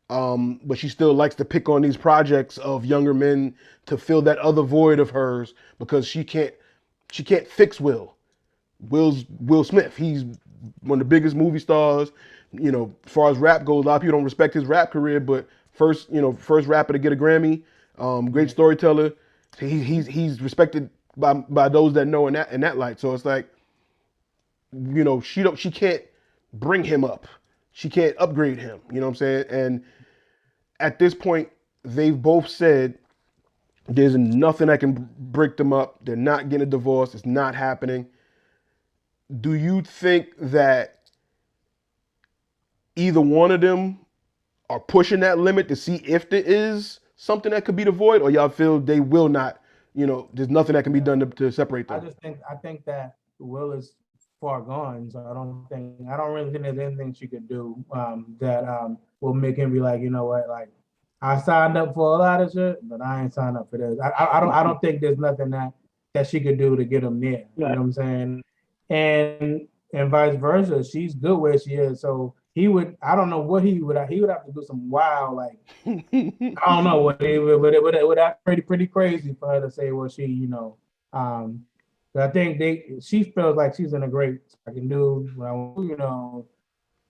but she still likes to pick on these projects of younger men to fill that other void of hers because she can't fix Will. Will's Will Smith. He's one of the biggest movie stars. You know, as far as rap goes, a lot of people don't respect his rap career, but first rapper to get a Grammy, great storyteller. He's respected by those that know in that light. So it's like, you know, she can't bring him up. She can't upgrade him. You know what I'm saying? And at this point, they've both said there's nothing that can break them up. They're not getting a divorce. It's not happening. Do you think that either one of them are pushing that limit to see if there is something that could be the void, or y'all feel they will not, you know, there's nothing that can be done to separate them? I think that Will is far gone, so I don't really think there's anything she could do that will make him be like, you know what, like I signed up for a lot of shit, but I ain't signed up for this. I don't think there's nothing that she could do to get him there. You know what I'm saying? And vice versa. She's good where she is. So I don't know what he would have to do some wild, like, I don't know what he would, but it would have pretty crazy for her to say, well, she, you know, but I think she feels like she's in a great fucking dude, you know.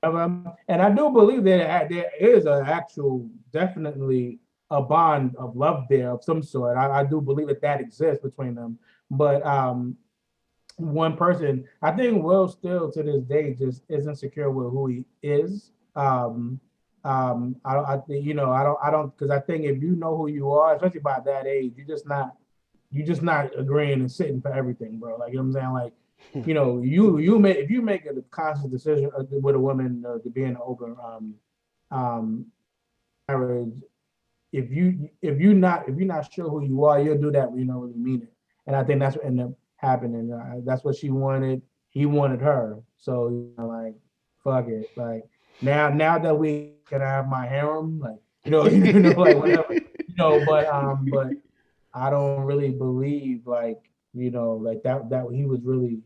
And I do believe that there is an actual, definitely a bond of love there of some sort. I do believe that exists between them. But one person, I think Will still to this day just isn't secure with who he is. I don't, because I think if you know who you are, especially by that age, you're just not agreeing and sitting for everything, bro. Like, you know what I'm saying? Like, you know, if you make a conscious decision with a woman to be in an open marriage, if you're not sure who you are, you'll do that when you don't really mean it. And I think that's what ended up happening. That's what she wanted. He wanted her. So, you know, like, fuck it. Like, now that we can have my harem, like, you know, like whatever, you know. But I don't really believe, like, you know, like that he was really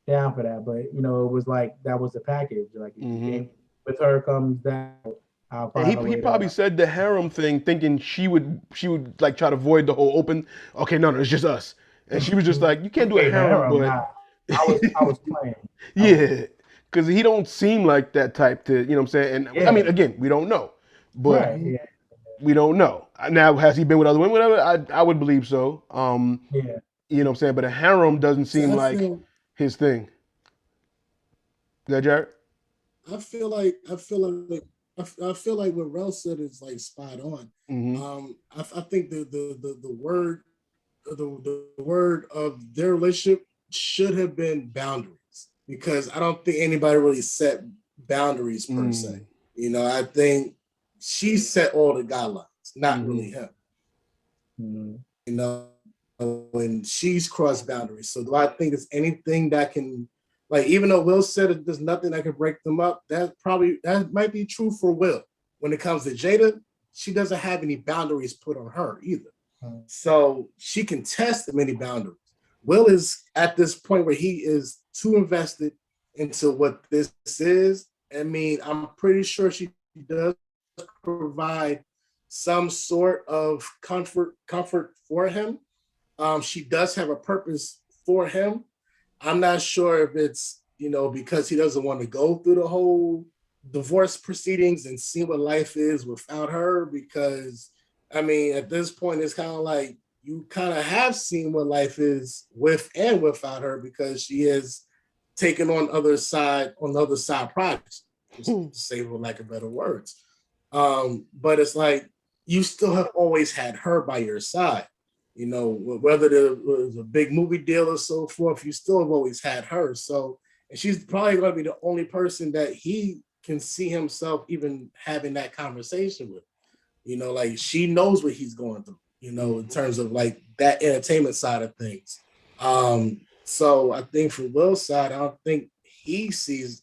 down for that. But, you know, it was like that was the package. Like, with her comes that. And he probably said the harem thing thinking she would like try to avoid the whole open, okay, no, it's just us. And she was just like, you can't do a harem, but I was playing. Yeah, because he don't seem like that type to, you know what I'm saying? And I mean, again, we don't know, but we don't know. Now, has he been with other women? Whatever, I would believe so. You know what I'm saying? But a harem doesn't seem like his thing. Is that Jared? I feel like what Rel said is like spot on. I think the word of their relationship should have been boundaries, because I don't think anybody really set boundaries per se. You know, I think she set all the guidelines, not really him. You know, when she's crossed boundaries. So do I think there's anything that can, like, even though Will said that there's nothing that can break them up, that might be true for Will. When it comes to Jada, she doesn't have any boundaries put on her either. So she can test many boundaries. Will is at this point where he is too invested into what this is. I mean, I'm pretty sure she does provide some sort of comfort for him. She does have a purpose for him. I'm not sure if it's, you know, because he doesn't want to go through the whole divorce proceedings and see what life is without her, because I mean, at this point, it's kind of like you kind of have seen what life is with and without her, because she has taken on other side projects, to say for lack of better words. But it's like you still have always had her by your side. You know, whether it was a big movie deal or so forth, you still have always had her. So, and she's probably going to be the only person that he can see himself even having that conversation with. You know, like she knows what he's going through, you know, in terms of like that entertainment side of things. So I think for Will's side, I don't think he sees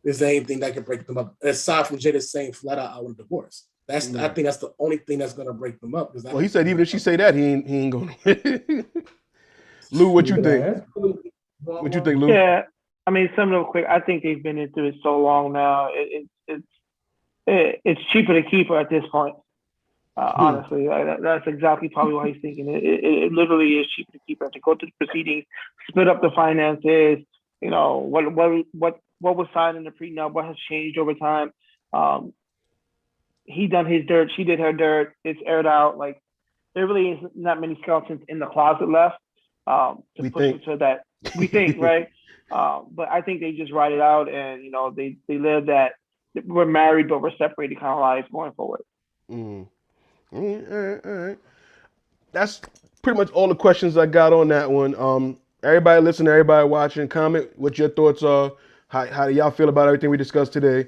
there's anything that can break them up, aside from Jada saying flat out, I want a divorce. I think that's the only thing that's gonna break them up. Well, he said even if she say that, he ain't gonna. Lou, what you think? What you think, Lou? Yeah, I mean, something real quick. I think they've been into it so long now. It's cheaper to keep her at this point. Honestly, that's exactly probably what he's thinking. It literally is cheaper to keep her, to go through the proceedings, split up the finances. You know what was signed in the prenup, what has changed over time. He done his dirt, she did her dirt. It's aired out. Like there really is not many skeletons in the closet left to push into that. We think, right? But I think they just ride it out, and you know they live that we're married but we're separated kind of lives going forward. All right. That's pretty much all the questions I got on that one. Everybody listening, everybody watching, comment what your thoughts are. How do y'all feel about everything we discussed today?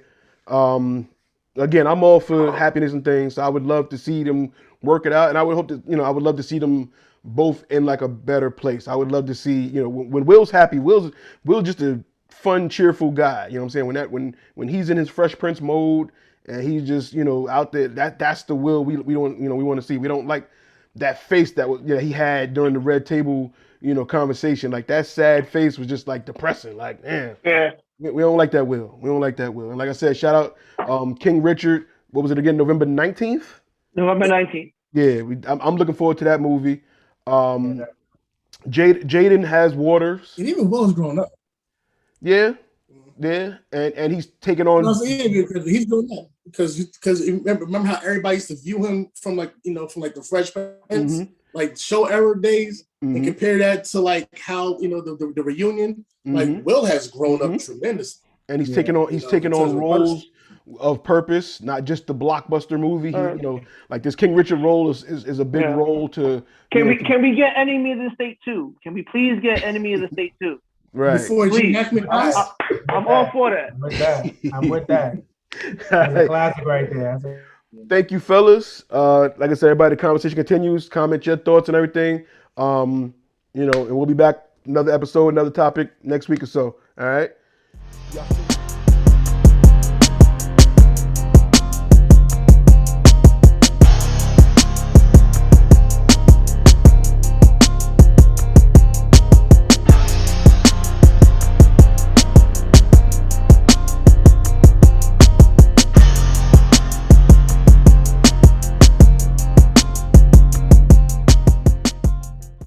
Again, I'm all for happiness and things. So I would love to see them work it out, and I would hope that I would love to see them both in like a better place. I would love to see when Will's happy. Will's just a fun, cheerful guy. You know what I'm saying? When he's in his Fresh Prince mode and he's just out there. That's the Will we don't we want to see. We don't like that face that he had during the Red Table conversation. Like that sad face was just like depressing. Like man. Yeah. We don't like that Will. We don't like that Will. And like I said, shout out King Richard. What was it again? November 19th? November 19th. Yeah, I'm looking forward to that movie. Jaden has Waters. And even Will's grown up. Yeah. And he's taking on. No, because he's grown up. Because remember how everybody used to view him from like the Fresh Prince, like show era days, and compare that to like how the reunion. Like Will has grown up tremendously, and he's taking on roles of purpose, not just the blockbuster movie. Like this King Richard role is a big role to. Can we get Enemy of the State 2? Can we please get Enemy of the State 2? Right. Please. I'm all for that. I'm with that. That's a classic right there. Thank you, fellas. Like I said, everybody, the conversation continues. Comment your thoughts and everything. And we'll be back another episode, another topic next week or so. All right.